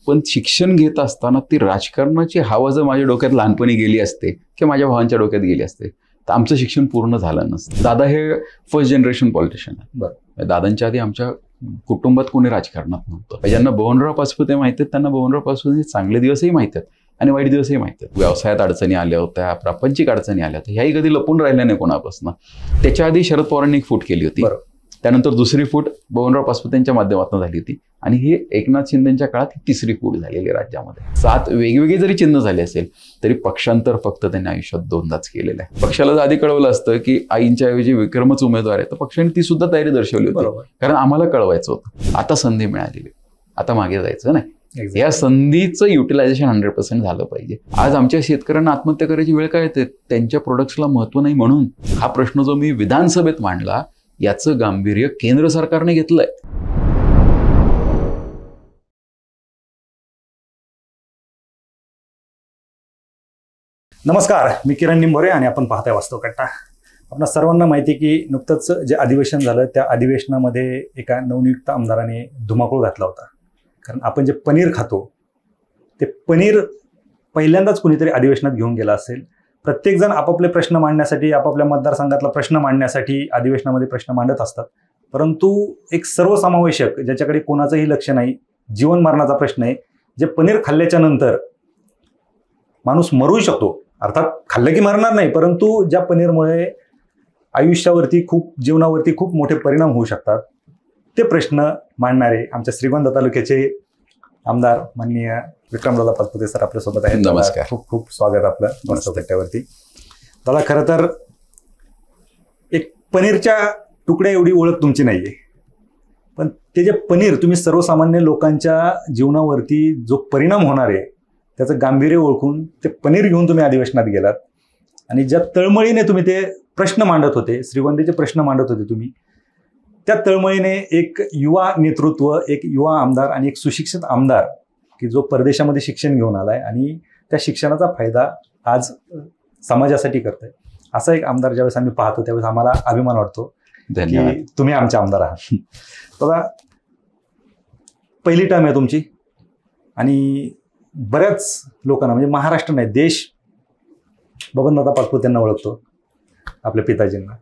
पण शिक्षण घेत असताना ती राजकारणाची हवा जर माझ्या डोक्यात लहानपणी गेली असते किंवा माझ्या भावांच्या डोक्यात गेली असते तर आमचं शिक्षण पूर्ण झालं नसतं. दादा हे फर्स्ट जनरेशन पॉलिटिशियन आहे. बरं, दादांच्या आधी आमच्या कुटुंबात कोणी राजकारणात नव्हतं. ज्यांना बबनराव पाचपुते माहिती आहेत त्यांना बबनराव पाचपुते चांगले दिवसही माहिती आहेत आणि वाईट दिवसही माहिती आहेत. व्यवसायात अडचणी आल्या होत्या, प्रापंचिक अडचणी आल्या होत्या, ह्याही कधी लपून राहिल्या नाही कोणापासून. त्याच्या आधी शरद पवारांनी एक फूट केली होती, त्यानंतर दुसरी फूट बबनराव पाचपुतेंच्या माध्यमातून झाली होती आणि ही एकनाथ शिंदेच्या काळात तिसरी फूट झालेली राज्यामध्ये. 7 वेगवेगळे जरी चिन्ह झाले असेल तरी पक्षांतर फक्त त्यांनी आयुष्यात 2दाच केलेलं आहे. पक्षाला जर आधी कळवलं असतं की आईंच्या ऐवजी विक्रमच उमेदवार आहे तर पक्षाने ती सुद्धा तयारी दर्शवली होती, कारण आम्हाला कळवायचं होतं. आता संधी मिळालेली, आता मागे जायचं नाही. या संधीचं युटिलायझेशन 100% झालं पाहिजे. आज आमच्या शेतकऱ्यांना आत्महत्या करायची वेळ काय येते? त्यांच्या प्रोडक्ट्सला महत्व नाही म्हणून. हा प्रश्न जो मी विधानसभेत मांडला याचं गांभीर्य केंद्र सरकारने घेतलंय. नमस्कार, मी किरण निंभोरे आणि आपण पाहताय वास्तव कट्टा. आपल्या सर्वांना माहिती की नुकतंच जे अधिवेशन झालं त्या अधिवेशनामध्ये एका नवनियुक्त आमदाराने धुमाकूळ घातला होता. कारण आपण जे पनीर खातो ते पनीर पहिल्यांदाच कुणीतरी अधिवेशनात घेऊन गेला असेल. प्रत्येकजण आपापले प्रश्न मांडण्यासाठी, आपापल्या मतदारसंघातला प्रश्न मांडण्यासाठी अधिवेशनामध्ये प्रश्न मांडत असतात, परंतु एक सर्वसमावेशक ज्याच्याकडे कोणाचंही लक्ष नाही, जीवन मरणाचा प्रश्न आहे, जे पनीर खाल्ल्याच्या नंतर माणूस मरू शकतो, अर्थात खाल्लं की मरणार नाही, परंतु ज्या पनीरमुळे आयुष्यावरती जीवनावरती खूप मोठे परिणाम होऊ शकतात, ते प्रश्न मांडणारे आमच्या श्रीगोंदा तालुक्याचे आमदार माननीय विक्रमदादा पाचपुते सर आपल्यासोबत आहेत. नमस्कार, खूप खूप स्वागत आपलं वास्तव कट्ट्यावरती. दादा, खरं तर एक पनीरच्या तुकड्या एवढी ओळख तुमची नाहीये, पण ते जे पनीर तुम्ही सर्वसामान्य लोकांच्या जीवनावरती जो परिणाम होणार आहे त्याचं गांभीर्य ओळखून ते पनीर घेऊन तुम्ही अधिवेशनात गेलात आणि ज्या तळमळीने तुम्ही ते प्रश्न मांडत होते, श्रीगोंद्याचे प्रश्न मांडत होते तुम्ही, त्या तळमळीने एक युवा नेतृत्व, एक युवा आमदार आणि एक सुशिक्षित आमदार की जो परदेशामध्ये शिक्षण घेऊन आलाय आणि त्या शिक्षणाचा फायदा आज समाजासाठी करतोय, असा एक आमदार ज्यावेळेस आम्ही पाहतो त्यावेळेस आम्हाला अभिमान वाटतो की तुम्ही आमचे आमदार आहात. दादा, पहिली टर्म आहे तुमची आणि बऱ्याच लोकांना, म्हणजे महाराष्ट्र नाही देश, बबनदादा पाचपुते ओळखतो, आपल्या पिताजींना.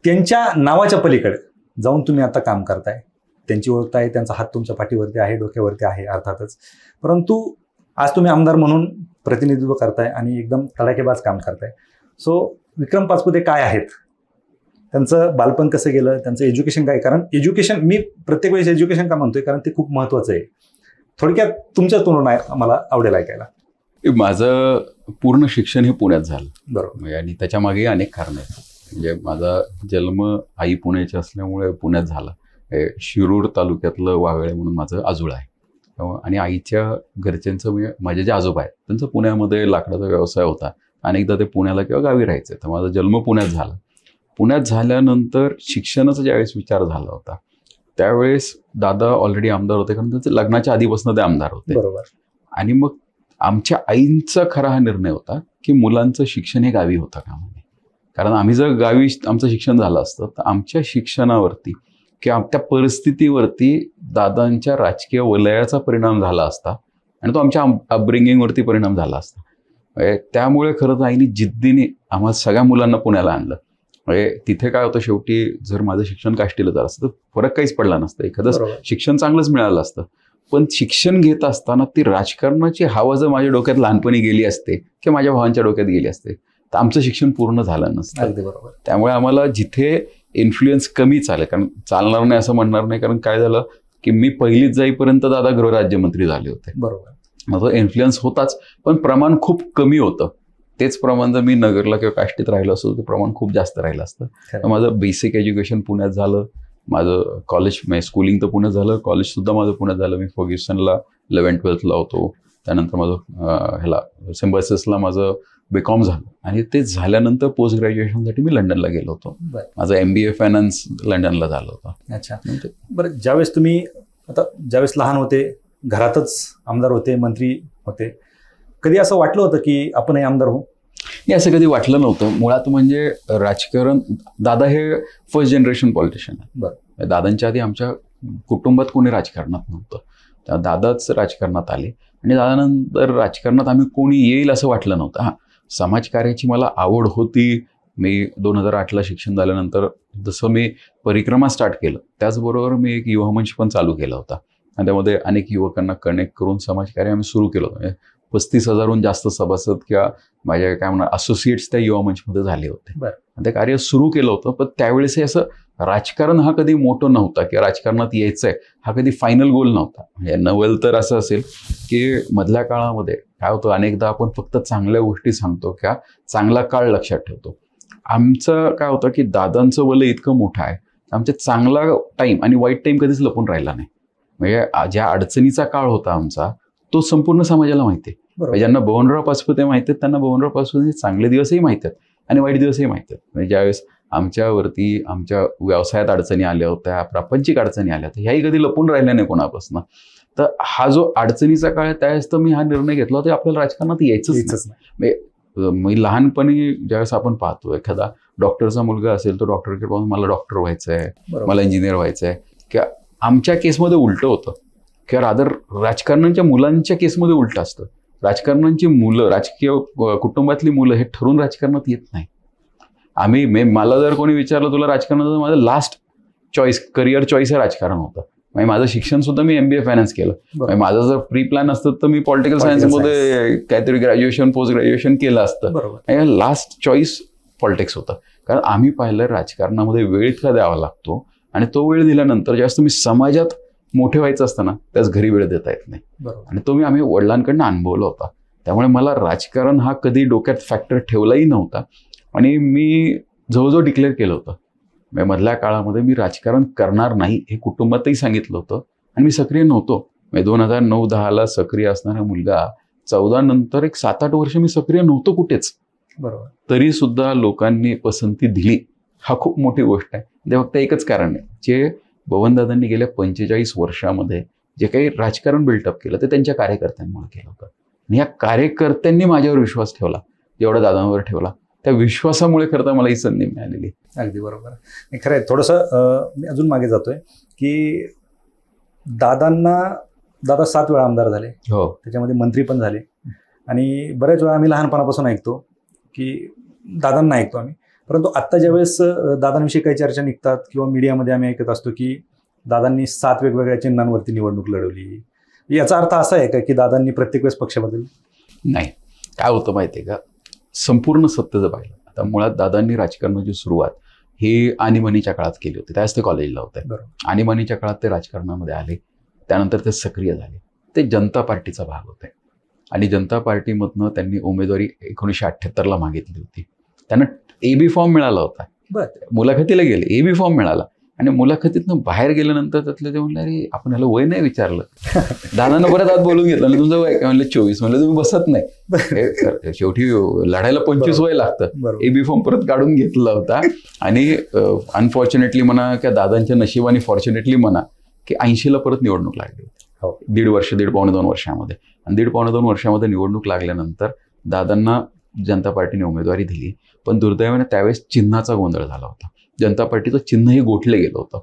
त्यांच्या नावाच्या पलीकडे जाऊन तुम्ही आता काम करताय, त्यांची ओळखताय, त्यांचा हात तुमच्या पाठीवरती आहे, डोक्यावरती आहे अर्थातच, परंतु आज तुम्ही आमदार म्हणून प्रतिनिधित्व करताय आणि एकदम तडाखेबाज काम करताय. सो विक्रम पाचपुते काय आहेत, त्यांचं बालपण कसं गेलं, त्यांचं एज्युकेशन काय? कारण एज्युकेशन, मी प्रत्येक वेळेस एज्युकेशन का म्हणतोय कारण ते खूप महत्त्वाचं आहे. थोडक्यात तुमच्या तोंडून आम्हाला आवडेल ऐकायला. माझं पूर्ण शिक्षण हे पुण्यात झालं. बरोबर. आणि त्याच्या मागे अनेक कारणं आहेत. म्हणजे माझा जन्म आई पुण्याची असल्यामुळे पुण्यात झाला. शिरूर तालुक्यातलं वावेळे म्हणून माझं आजोळ आहे आणि आईच्या घरच्यांचं, माझे जे आजोबा आहेत त्यांचं पुण्यामध्ये लाकडाचा व्यवसाय होता. अनेकदा ते पुण्याला किंवा गावी राहायचे, तर माझा जन्म पुण्यात झाला. पुण्यात झाल्यानंतर शिक्षणाचा ज्यावेळेस विचार झाला होता त्यावेळेस दादा ऑलरेडी आमदार होते, कारण त्यांचे लग्नाच्या आधीपासून ते आमदार होते. बरोबर. आणि मग आमच्या आईंचा खरा हा निर्णय होता की मुलांचं शिक्षण हे गावी होतं कामा नये. कारण आम्ही जर गावी आमचं शिक्षण झालं असतं तर आमच्या शिक्षणावरती किंवा त्या परिस्थितीवरती दादांच्या राजकीय वलयाचा परिणाम झाला असता आणि तो आमच्या अपब्रिंगिंगवरती परिणाम झाला असता. त्यामुळे खरं तर आईने जिद्दीने आम्हाला सगळ्या मुलांना पुण्याला आणलं. म्हणजे तिथे काय होतं, शेवटी जर माझं शिक्षण काष्टीला झालं असतं तर फरक काहीच पडला नसतं, एखादं शिक्षण चांगलंच मिळालं असतं. पण शिक्षण घेत असताना ती राजकारणाची हवा जर माझ्या डोक्यात लहानपणी गेली असते किंवा माझ्या भावांच्या डोक्यात गेली असते तर आमचं शिक्षण पूर्ण झालं नसतं. अगदी बरोबर. त्यामुळे आम्हाला जिथे इन्फ्लुएन्स कमी कारण चालणार नाही असं म्हणणार नाही, कारण काय झालं की मी पहिलीच जाईपर्यंत दादा गृहराज्यमंत्री झाले होते. बरोबर. माझा इन्फ्लुएन्स होताच, पण प्रमाण खूप कमी होतं. तेच प्रमाण जर मी नगरला किंवा काष्टीत राहिलं असतं तर प्रमाण खूप जास्त राहिलं असतं. तर माझं बेसिक एज्युकेशन पुण्यात झालं, माझं कॉलेज स्कूलिंग तर पुण्यात झालं, कॉलेजसुद्धा माझं पुण्यात झालं. मी फर्ग्युसनला 11-12ला होतो, त्यानंतर माझं सिम्बायसिसला माझं बीकॉम झालं आणि ते झाल्यानंतर पोस्ट ग्रॅज्युएशनसाठी मी लंडनला गेलो होतो. माझं MBA फायनान्स लंडनला झालं होतं. अच्छा. बरं, ज्यावेळेस तुम्ही ज्यावेळेस लहान होते, घरातच आमदार होते, मंत्री होते, कधी असं वाटलं होतं की आपणही आमदार होऊ? नाही, असं कधी वाटलं नव्हतं. मुळात म्हणजे राजकारण, दादा हे फर्स्ट जनरेशन पॉलिटिशियन आहे. बरं, दादांच्या आधी आमच्या कुटुंबात कोणी राजकारणात नव्हतं. दादाच राजकारणात आले आणि दादानंतर राजकारणात आम्ही कोणी येईल असं वाटलं नव्हतं. हां, समाजकार्याची मला आवड होती. मी 2008ला शिक्षण झाल्यानंतर जसं मी परिक्रमा स्टार्ट केलं त्याचबरोबर मी एक युवा मंच पण चालू केला होता आणि त्यामध्ये अनेक युवकांना कनेक्ट करून समाजकार्य आम्ही सुरू केलं होतं. 35,000हून जास्त सभासद किंवा माझ्या काय म्हणा असोसिएट्स त्या युवा मंचमध्ये झाले होते. ते कार्य सुरू केलं होतं. पण त्यावेळेस हे असं राजकारण हा कधी मोठं नव्हता किंवा राजकारणात यायचंय हा कधी फायनल गोल नव्हता. म्हणजे नवल तर असं असेल की मधल्या काळामध्ये काय होतं, अनेकदा आपण फक्त चांगल्या गोष्टी सांगतो किंवा चांगला काळ लक्षात ठेवतो. आमचं काय होतं की दादांचं वलय इतकं मोठं आहे, आमच्या चांगला टाईम आणि वाईट टाईम कधीच लपून राहिला नाही. म्हणजे ज्या अडचणीचा काळ होता आमचा तो संपूर्ण समाजाला माहिती आहे. ज्यांना बबनराव पाचपुते माहिती आहेत त्यांना बबनराव पाचपुतेचे चांगले दिवसही माहिती आहेत आणि वाईट दिवसही माहिती आहेत. म्हणजे ज्यावेळेस आमच्यावरती आमच्या व्यवसायात अडचणी आल्या होत्या, प्रापंचिक अडचणी आल्या होत्या, ह्याही कधी लपून राहिल्या नाही कोणापासून. तर हा जो अडचणीचा काळ आहे त्यावेळेस तर मी हा निर्णय घेतला होता आपल्याला राजकारणात यायचंच नाही. मी लहानपणी ज्यावेळेस आपण पाहतो एखादा डॉक्टरचा मुलगा असेल तो डॉक्टरकडे पाहून मला डॉक्टर व्हायचं आहे, मला इंजिनियर व्हायचं आहे. किंवा आमच्या केसमध्ये उलटं होतं किंवा रादर राजकारण्यांच्या मुलांच्या केसमध्ये उलटं असतं. राजकारण्यांची मुलं, राजकीय कुटुंबातली मुलं हे ठरून राजकारणात येत नाही. मला जर कोणी विचारलं तुला राजकारणाचं, माझं लास्ट चॉईस करिअर चॉईस हे राजकारण होतं. म्हणजे माझं शिक्षण सुद्धा मी MBA फायनान्स केलं. म्हणजे माझं जर प्री प्लॅन असतं तर मी पॉलिटिकल सायन्समध्ये काहीतरी ग्रॅज्युएशन पोस्ट ग्रॅज्युएशन केलं असतं. लास्ट चॉईस पॉलिटिक्स होतं. कारण आम्ही पाहिलं राजकारणामध्ये वेळ इतका द्यावा लागतो आणि तो वेळ दिल्यानंतर जास्त तुम्ही समाजात मोठे व्हायचं असतं ना त्याच घरी वेळ देता येत नाही. आणि तो आम्ही वडिलांकडनं अनुभवला होता. त्यामुळे मला राजकारण हा कधी डोक्यात फॅक्टर ठेवलाही नव्हता आणि मी जवळजवळ डिक्लेअर केलं होतं. मधल्या काळामध्ये मी राजकारण करणार नाही हे कुटुंबातही सांगितलं होतं आणि मी सक्रिय नव्हतो. 2009-10ला सक्रिय असणारा मुलगा 14 नंतर एक 7-8 वर्ष मी सक्रिय नव्हतो कुठेच. तरी सुद्धा लोकांनी पसंती दिली. हा खूप मोठी गोष्ट आहे. ते फक्त एकच कारण आहे, जे बबनदादांनी गेल्या 45 वर्षामध्ये जे काही राजकारण बिल्टअप केलं ते त्यांच्या कार्यकर्त्यांमुळे केलं होतं. आणि या कार्यकर्त्यांनी माझ्यावर विश्वास ठेवला, जेवढा दादांवर ठेवला. त्या विश्वासामुळे खरं तर मला ही संधी मिळालेली. अगदी बरोबर. खरं आहे. थोडंसं मी अजून मागे जातोय की दादा 7 वेळा आमदार झाले. हो, त्याच्यामध्ये मंत्री पण झाले. आणि बऱ्याच वेळा आम्ही लहानपणापासून ऐकतो की दादांना ऐकतो आम्ही, परंतु आत्ता ज्यावेळेस दादांविषयी काही चर्चा निघतात किंवा मीडियामध्ये आम्ही ऐकत असतो की दादांनी 7 वेगवेगळ्या चिन्हांवरती निवडणूक लढवली. याचा अर्थ असा आहे का की दादांनी प्रत्येक वेळेस पक्ष बदलले? नाही. काय होतं माहिती आहे का, संपूर्ण सत्य जर पाहिलं आता मुळात दादांनी राजकारणाची सुरुवात ही आणीबाणीच्या काळात केली होती. त्यावेळेस ते कॉलेजला होते. आणीबाणीच्या काळात ते राजकारणामध्ये आले. त्यानंतर ते सक्रिय झाले. ते जनता पार्टीचा भाग होते आणि जनता पार्टीमधनं त्यांनी उमेदवारी 1978ला मागितली होती. त्यांना AB फॉर्म मिळाला होता. मुलाखतीला गेले, AB फॉर्म मिळाला आणि मुलाखतीतनं बाहेर गेल्यानंतर त्यातलं ते म्हणलं अरे आपण ह्याला वय नाही विचारलं. दादांना परत आत बोलून घेतलं, तुमचं वय काय म्हणलं 24. म्हणलं तुम्ही बसत नाही. शेवटी लढायला 25 वय लागतं. AB फॉर्म परत काढून घेतला होता आणि अनफॉर्च्युनेटली म्हणा किंवा दादांच्या नशिबाने फॉर्च्युनेटली म्हणा की 80ला परत निवडणूक लागली होती. 1.5-1.25-2 वर्षामध्ये. आणि 1.5-2 वर्षामध्ये निवडणूक लागल्यानंतर दादांना जनता पार्टीने उमेदवारी दिली. पण दुर्दैवाने त्यावेळेस चिन्हाचा गोंधळ झाला होता. जनता पार्टीचं चिन्हही गोठलं गेलं होतं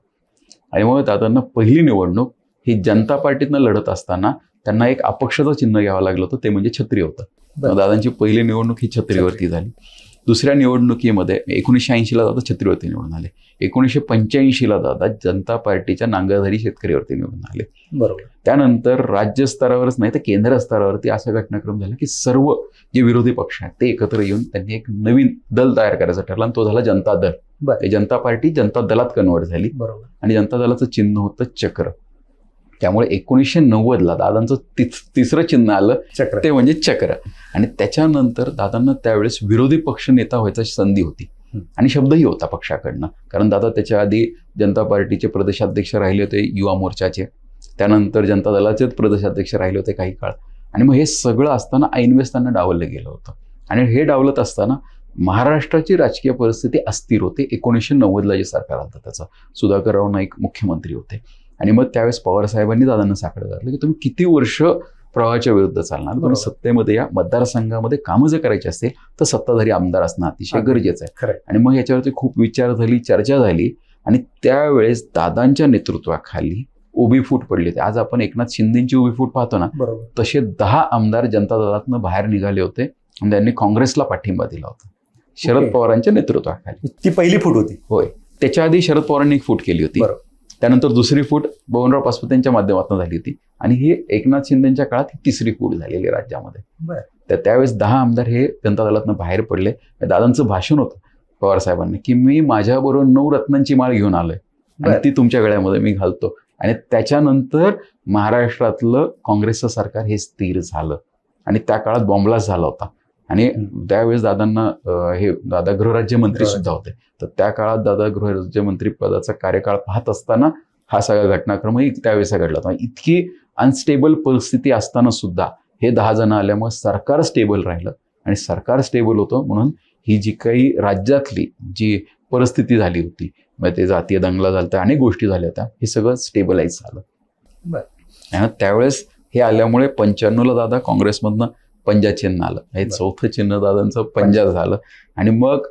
आणि मग दादांना पहिली निवडणूक ही जनता पार्टीतनं लढत असताना त्यांना एक अपक्षाचं चिन्ह घ्यावं लागलं होतं, ते म्हणजे छत्री होतं. दादांची पहिली निवडणूक ही छत्रीवरती झाली. दुसऱ्या निवडणुकीमध्ये 1980ला दादा छत्रीवरती निवडून आले. 1985ला दादा जनता पार्टीच्या नांगरधारी शेतकरीवरती निवडून आले. त्यानंतर राज्य स्तरावरच नाही तर केंद्र स्तरावरती असा घटनाक्रम झाला की सर्व जे विरोधी पक्ष आहेत ते एकत्र येऊन त्यांनी एक नवीन दल तयार करायचा ठरला आणि तो झाला जनता दल. जनता पार्टी जनता दलात कन्वर्ट झाली आणि जनता दलाचं चिन्ह होतं चक्र. त्यामुळे 1990ला दादांचं तिसरं चिन्ह आलं ते म्हणजे चक्र. आणि त्याच्यानंतर दादांना त्यावेळेस विरोधी पक्ष नेता व्हायची संधी होती आणि शब्दही होता पक्षाकडनं. कारण दादा त्याच्या आधी जनता पार्टीचे प्रदेशाध्यक्ष राहिले होते युवा मोर्चाचे, त्यानंतर जनता दलाचेच प्रदेशाध्यक्ष राहिले होते काही काळ. आणि मग हे सगळं असताना ऐनवेळेस त्यांना डावललं गेलं होतं. आणि हे डावलत असताना महाराष्ट्राची राजकीय परिस्थिती अस्थिर होती. 1990ला जे सरकार आलं त्याचं सुधाकरराव नाईक मुख्यमंत्री होते. आणि मग त्यावेळेस पवार साहेबांनी दादांना साकडं घातलं की तुम्ही किती वर्ष प्रवाहाच्या विरुद्ध चालणार, तुम्ही सत्तेमध्ये या, मतदारसंघामध्ये कामं जर करायची असेल तर सत्ताधारी आमदार असणं अतिशय गरजेचं आहे. आणि मग याच्यावरती खूप विचार झाली, चर्चा झाली आणि त्यावेळेस दादांच्या नेतृत्वाखाली उभी फूट पडली होती. आज आपण एकनाथ शिंदेची उभी फूट पाहतो ना, बरोबर. तसे 10 आमदार जनता दलातनं बाहेर निघाले होते आणि त्यांनी काँग्रेसला पाठिंबा दिला होता शरद पवारांच्या नेतृत्वाखाली. ती पहिली फूट होती. होय. त्याच्या आधी शरद पवारांनी एक फूट केली होती. त्यानंतर दुसरी फूट बबनराव पाचपुतेंच्या माध्यमातून झाली होती आणि ही एकनाथ शिंदेच्या काळात ही तिसरी फूट झालेली राज्यामध्ये. तर त्यावेळेस 10 आमदार हे जनता दलातनं बाहेर पडले. दादांचं भाषण होतं पवार साहेबांनी की मी माझ्याबरोबर 9 रत्नांची माळ घेऊन आलोय आणि ती तुमच्या गळ्यामध्ये मी घालतो. आणि त्याच्यानंतर महाराष्ट्रातलं काँग्रेसचं सरकार हे स्थिर झालं आणि त्या काळात बॉम्बलास्ट झाला होता. आणि त्यावेळेस दादांना हे दादा गृहराज्यमंत्री सुद्धा होते. तर त्या काळात दादा गृहराज्यमंत्री पदाचा कार्यकाळ पाहत असताना हा सगळा घटनाक्रमही त्यावेळेस घडला होता. इतकी अनस्टेबल परिस्थिती असताना सुद्धा हे 10 जण आल्यामुळे सरकार स्टेबल राहिलं आणि सरकार स्टेबल होतं म्हणून ही जी काही राज्यातली जी परिस्थिती झाली होती, मग ते जातीय दंगला झाला तर अनेक गोष्टी झाल्या होत्या, हे सगळं स्टेबलाइज झालं. आणि त्यावेळेस हे आल्यामुळे 95ला दादा काँग्रेसमधनं पंजा चिन्ह आलं. हे चौथं चिन्ह दादांचं पंजा झालं. आणि मग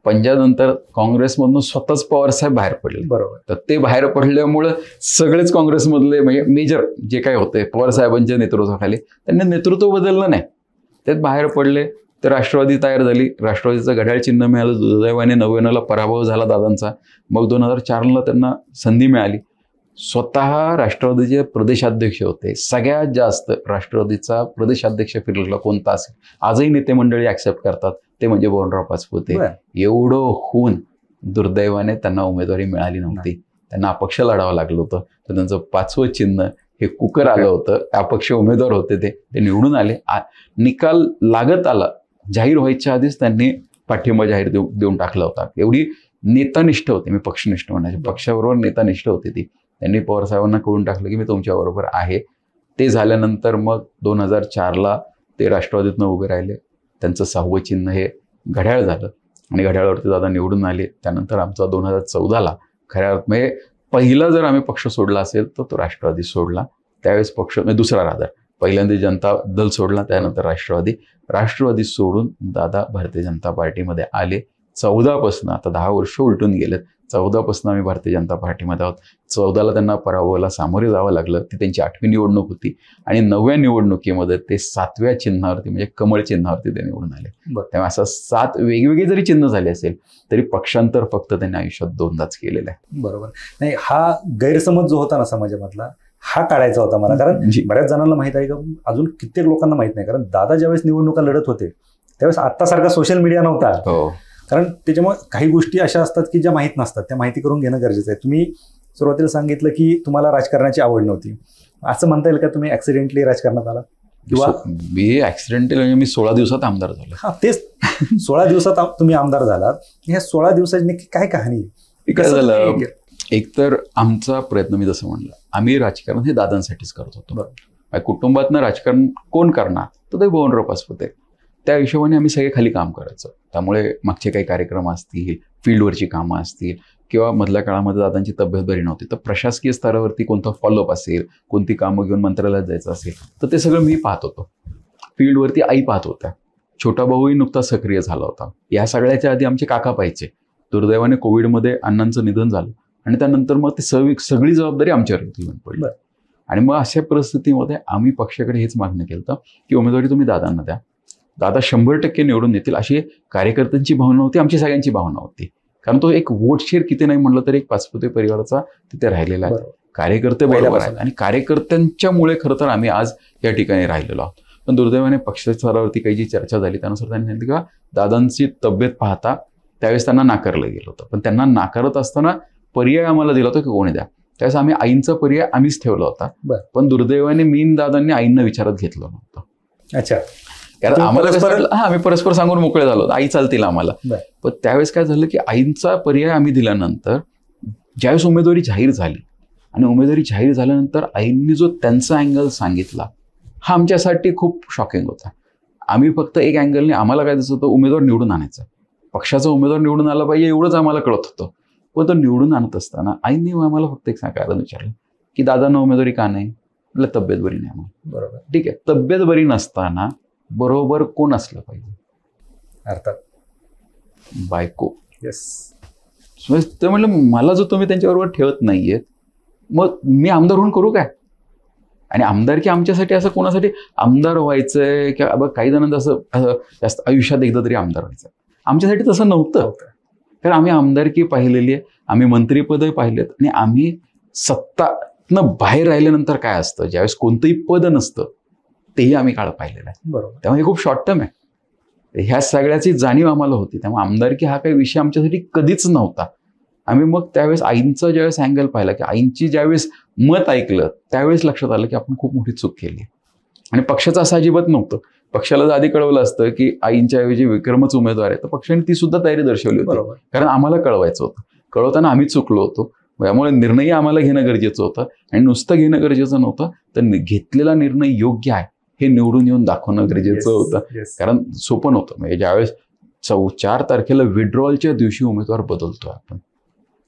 पंजानंतर काँग्रेसमधून स्वतःच पवारसाहेब बाहेर पडले. बरोबर. तर ते बाहेर पडल्यामुळं सगळेच काँग्रेसमधले म्हणजे मेजर जे काय होते पवारसाहेबांच्या नेतृत्वाखाली त्यांनी नेतृत्व बदललं नाही, त्यात बाहेर पडले. तर राष्ट्रवादी तयार झाली. राष्ट्रवादीचं घड्याळ चिन्ह मिळालं. दुर्दैवाने 99ला पराभव झाला दादांचा. मग 2004ला त्यांना संधी मिळाली. स्वतः राष्ट्रवादीचे प्रदेशाध्यक्ष होते. सगळ्यात जास्त राष्ट्रवादीचा प्रदेशाध्यक्ष फिरलेला कोणता असेल आजही नेते मंडळी ऍक्सेप्ट करतात ते म्हणजे बबनराव पाचपुते. एवढं होऊन दुर्दैवाने त्यांना उमेदवारी मिळाली नव्हती. त्यांना अपक्ष लढावं लागलं होतं. तर त्यांचं 5वं चिन्ह हे कुकर आलं होतं. अपक्ष उमेदवार होते ते निवडून आले. निकाल लागत आला, जाहीर व्हायच्या आधीच त्यांनी पाठिंबा जाहीर देऊन टाकला होता. एवढी नेतानिष्ठ होती. मी पक्षनिष्ठ म्हणायचे, पक्षाबरोबर नेतानिष्ठ होती ती. त्यांनी पवार साहेबांना कळून टाकलं की मी तुमच्याबरोबर आहे. ते झाल्यानंतर मग 2004ला ते राष्ट्रवादीतनं उभे राहिले. त्यांचं 6वं चिन्ह हे घड्याळ झालं आणि घड्याळावरती दादा निवडून आले. त्यानंतर आमचा 2014ला खऱ्या अर्थ म्हणजे पहिला जर आम्ही पक्ष सोडला असेल तर तो राष्ट्रवादी सोडला. त्यावेळेस पक्ष म्हणजे दुसरा राजा पहिल्यांदा जनता दल सोडला, त्यानंतर राष्ट्रवादी सोडून दादा भारतीय जनता पार्टीमध्ये आले. 14पासून आता 10 वर्ष उलटून गेलेत. 14पासून आम्ही भारतीय जनता पार्टीमध्ये आहोत. 14ला त्यांना पराभवाला सामोरे जावं लागलं. ती त्यांची 8वी निवडणूक होती आणि 9व्या निवडणुकीमध्ये ते 7व्या चिन्हावरती म्हणजे कमळ चिन्हावरती ते निवडून आले. त्यामुळे असं 7 वेगवेगळे जरी चिन्ह झाले असेल तरी पक्षांतर फक्त त्यांनी आयुष्यात 2दाच केलेलं आहे. बरोबर. नाही, हा गैरसमज जो होता ना समाजामधला हा काढायचा होता मला. कारण बऱ्याच जणांना माहित आहे का, अजून कित्येक लोकांना माहित नाही. कारण दादा ज्यावेळेस निवडणुका लढत होते त्यावेळेस आत्तासारखा सोशल मीडिया नव्हता. कारण त्याच्यामुळे काही गोष्टी अशा असतात की ज्या माहीत नसतात, त्या माहिती करून घेणं गरजेचं आहे. तुम्ही सुरुवातीला सांगितलं की तुम्हाला राजकारणाची आवड नव्हती. असं म्हणता येईल का तुम्ही ऍक्सिडेंटली राजकारणात आला? किंवा मी ऍक्सिडेंटली म्हणजे मी 16 दिवसात आमदार झालो. हा, तेच 16 दिवसात तुम्ही आमदार झालात. ह्या 16 दिवसाची नक्की काय कहाणी? काय झालं, एकतर आमचा प्रयत्न मी जसं म्हणलं, आम्ही राजकारण हे दादांसाठीच करत होतो. कुटुंबातनं राजकारण कोण करणार तर ते बबनराव पाचपुते. त्या हिशोबाने आम्ही सगळे खाली काम करायचो. त्यामुळे मागचे काही कार्यक्रम असतील, फील्डवरची कामं असतील किंवा मधल्या काळामध्ये दादांची तब्येत बरी नव्हती तर प्रशासकीय स्तरावरती कोणतं फॉलोअप असेल, कोणती कामं घेऊन मंत्रालयात जायचं असेल तर ते सगळं मी पाहत होतो. फील्डवरती आई पाहत होत्या. छोटा भाऊही नुकताच सक्रिय झाला होता. या सगळ्याच्या आधी आमचे काका पाहायचे. दुर्दैवाने कोविडमध्ये अण्णांचं निधन झालं आणि त्यानंतर मग ती सगळी जबाबदारी आमच्यावरती येऊन पडली. आणि मग अशा परिस्थितीमध्ये आम्ही पक्षाकडे हेच मागणं केलं होतं की उमेदवारी तुम्ही दादांना द्या. दादा 100% निवडून येतील अशी कार्यकर्त्यांची भावना होती, आमची सगळ्यांची भावना होती. कारण तो एक वोट शेअर किती नाही म्हणलं तर एक पाचपुते परिवाराचा तिथे राहिलेला आहे. कार्यकर्ते बरोबर आहेत आणि कार्यकर्त्यांच्यामुळे खरं तर आम्ही आज या ठिकाणी राहिलेलो आहोत. पण दुर्दैवाने पक्षस्तरावरती काही जी चर्चा झाली त्यानुसार त्यांनी सांगितलं का दादांची तब्येत पाहता त्यावेळेस त्यांना नाकारलं गेलं होतं. पण त्यांना नाकारत असताना पर्याय आम्हाला दिला होता की कोणी द्या. त्यावेळेस आम्ही आईंचा पर्याय आम्हीच ठेवला होता. पण दुर्दैवाने मी दादांनी आईंना विचारत घेतलं नव्हतं. अच्छा. कारण आम्हाला आम्ही परस्पर सांगून मोकळे झालो, आई चालतील आम्हाला. पण त्यावेळेस काय झालं की आईंचा पर्याय आम्ही दिल्यानंतर ज्यावेळेस उमेदवारी जाहीर झाली आणि उमेदवारी जाहीर झाल्यानंतर आईंनी जो त्यांचा अँगल सांगितला हा आमच्यासाठी खूप शॉकिंग होता. आम्ही फक्त एक अँगलने आम्हाला काय दिसत होतं उमेदवार निवडून आणायचा, पक्षाचा उमेदवार निवडून आला पाहिजे एवढंच आम्हाला कळत होतं. पण तो निवडून आणत असताना आईंनी आम्हाला फक्त एक कारण विचारलं की दादांना उमेदवारी का नाही? म्हटलं तब्येत बरी नाही. बरोबर, ठीक आहे. तब्येत बरी नसताना बरोबर कोण असलं पाहिजे? अर्थात बायको. येस. ते म्हणलं मला जो तुम्ही त्यांच्याबरोबर ठेवत नाहीयेत मग मी आमदार होऊन करू काय? आणि आमदारकी आमच्यासाठी असं कोणासाठी आमदार व्हायचंय किंवा बघ काही जणांचं असं जास्त आयुष्यात एकदा तरी आमदार व्हायचं, आमच्यासाठी तसं नव्हतं. कारण आम्ही आमदारकी पाहिलेली आहे, आम्ही मंत्रिपदही पाहिलेत, आणि आम्ही सत्तातनं बाहेर राहिल्यानंतर काय असतं, ज्यावेळेस कोणतंही पद नसतं तेही आम्ही काळ पाहिलेलं आहे. बरोबर. त्यामुळे खूप शॉर्ट टर्म आहे. ह्या सगळ्याची जाणीव आम्हाला होती. त्यामुळे आमदारकी हा काही विषय आमच्यासाठी कधीच नव्हता. आम्ही मग त्यावेळेस आईंचा ज्यावेळेस अँगल पाहिला, की आईंची ज्यावेळेस मत ऐकलं त्यावेळेस लक्षात आलं की आपण खूप मोठी चूक केली. आणि पक्षाचं असं अजिबात नव्हतं. पक्षाला जर आधी कळवलं असतं की आईंच्या ऐवजी विक्रमच उमेदवार आहे, तर पक्षाने ती सुद्धा तयारी दर्शवली होती. कारण आम्हाला कळवायचं होतं. कळवताना आम्ही चुकलो होतो, त्यामुळे निर्णय आम्हाला घेणं गरजेचं होतं. आणि नुसतं घेणं गरजेचं नव्हतं, तर घेतलेला निर्णय योग्य आहे हे निवडून येऊन दाखवणं गरजेचं होतं. कारण सोपं नव्हतं. म्हणजे ज्यावेळेस 4 तारखेला विड्रॉलच्या दिवशी उमेदवार बदलतो आपण,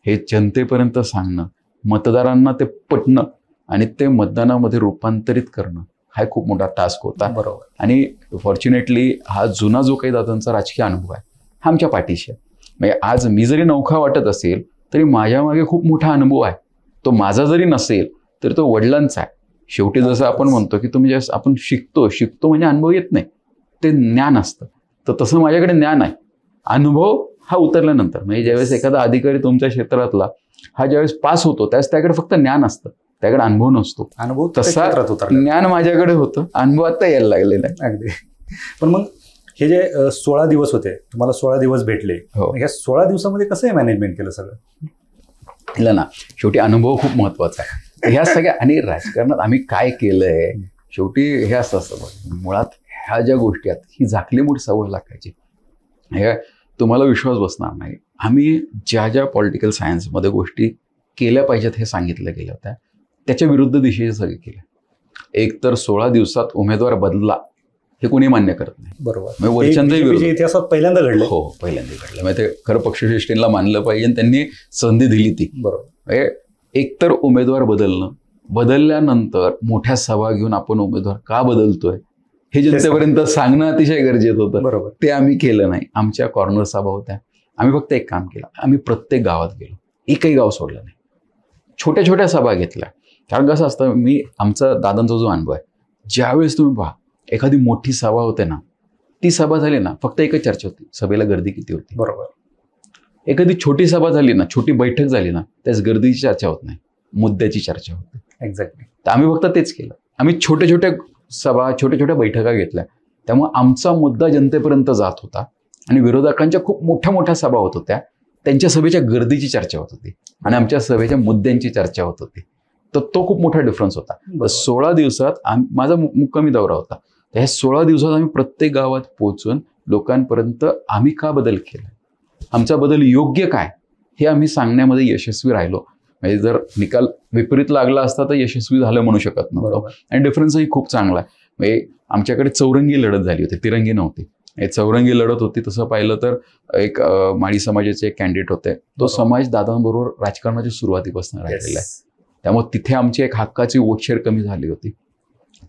हे जनतेपर्यंत सांगणं, मतदारांना ते पटणं आणि ते मतदानामध्ये रूपांतरित करणं, हा खूप मोठा टास्क होता. बरोबर. आणि फॉर्च्युनेटली हा जुना जो काही दादांचा राजकीय अनुभव आहे हा आमच्या पाठीशी आहे. म्हणजे आज मी जरी नौखा वाटत असेल तरी माझ्या मागे खूप मोठा अनुभव आहे. तो माझा जरी नसेल तरी तो वडिलांचा आहे. शेवटी जसं आपण म्हणतो की तुम्ही ज्यावेळेस आपण शिकतो म्हणजे अनुभव येत नाही, ते ज्ञान असतं. तर तसं माझ्याकडे ज्ञान आहे. अनुभव हा उतरल्यानंतर, म्हणजे ज्यावेळेस एखादा अधिकारी तुमच्या क्षेत्रातला हा ज्यावेळेस पास होतो त्यावेळेस त्याकडे फक्त ज्ञान असतं, त्याकडे अनुभव नसतो. अनुभव तसा ज्ञान माझ्याकडे होतं, अनुभव आता यायला लागलेला आहे. अगदी. पण मग हे जे 16 दिवस होते, तुम्हाला 16 दिवस भेटले, ह्या 16 दिवसामध्ये कसं हे मॅनेजमेंट केलं सगळं? ना शेवटी अनुभव खूप महत्वाचा आहे. ह्या सगळ्या, आणि राजकारणात आम्ही काय केलंय, शेवटी हे असं असतं मुळात ह्या ज्या गोष्टी आहेत ही झाकली मोठी सवय लागायची. हे तुम्हाला विश्वास बसणार नाही, आम्ही ज्या ज्या पॉलिटिकल सायन्समध्ये गोष्टी केल्या पाहिजेत हे सांगितलं गेलं होत्या त्याच्या विरुद्ध दिशेचे सगळे केले. एक तर 16 दिवसात उमेदवार बदलला हे कोणी मान्य करत नाही. बरोबर. वरचंदही इतिहासात पहिल्यांदा घडलं. हो, पहिल्यांदा घडलं. म्हणजे ते खरं पक्षश्रेष्ठींना मानलं पाहिजे आणि त्यांनी संधी दिली ती. बरोबर. एकतर उमेदवार बदलल्यानंतर मोठ्या सभा घेऊन आपण उमेदवार का बदलतोय हे जनतेपर्यंत सांगणं अतिशय गरजेचं होतं. बरोबर. ते आम्ही केलं नाही. आमच्या कॉर्नर सभा होत्या, आम्ही फक्त एक काम केलं, आम्ही प्रत्येक गावात गेलो, एकही गाव सोडलं नाही. छोट्या छोट्या सभा घेतल्या. कारण कसं असतं, आमचा दादांचा जो अनुभव आहे, ज्यावेळेस तुम्ही पहा एखादी मोठी सभा होते ना, ती सभा झाली ना फक्त एकच चर्चा होती, सभेला गर्दी किती होती. बरोबर. एखादी छोटी सभा झाली ना, छोटी बैठक झाली ना, त्याच गर्दीची चर्चा होत नाही, मुद्द्याची चर्चा होते. एक्झॅक्टली. तर आम्ही फक्त तेच केलं. आम्ही छोट्या छोट्या सभा, छोट्या छोट्या बैठका घेतल्या. त्यामुळे आमचा मुद्दा जनतेपर्यंत जात होता. आणि विरोधकांच्या खूप मोठ्या मोठ्या सभा होत होत्या, त्यांच्या सभेच्या गर्दीची चर्चा होत होती आणि आमच्या सभेच्या मुद्द्यांची चर्चा होत होती. तर तो खूप मोठा डिफरन्स होता. 16 दिवसात माझा मुक्कामी दौरा होता. ह्या 16 दिवसात आम्ही प्रत्येक गावात पोहोचून लोकांपर्यंत आम्ही का बदल केला, आमचा बदल योग्य काय हे आम्ही सांगण्यामध्ये यशस्वी राहिलो. म्हणजे जर निकाल विपरीत लागला असता तर यशस्वी झालं म्हणू शकत नव्हतं. आणि डिफरन्सही खूप चांगला आहे. म्हणजे आमच्याकडे चौरंगी लढत झाली होती, तिरंगी नव्हती. चौरंगी लढत होती. तसं पाहिलं तर एक माळी समाजाचे एक कॅन्डिडेट होते. तो समाज दादांबरोबर राजकारणाची सुरुवातीपासून राहिलेला आहे. त्यामुळे तिथे आमची एक हक्काची वोटशेअर कमी झाली होती.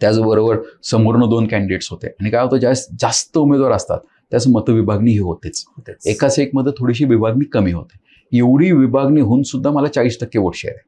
त्याचबरोबर समोरनं 2 कॅन्डिडेट्स होते. आणि काय होतं, ज्यावेळेस जास्त उमेदवार असतात त्याच मतविभागणी ही होतेच. एकाच एक मध्ये थोडीशी विभागणी कमी होते. एवढी विभागणी होऊन सुद्धा मला 40% वोटशेअर आहे,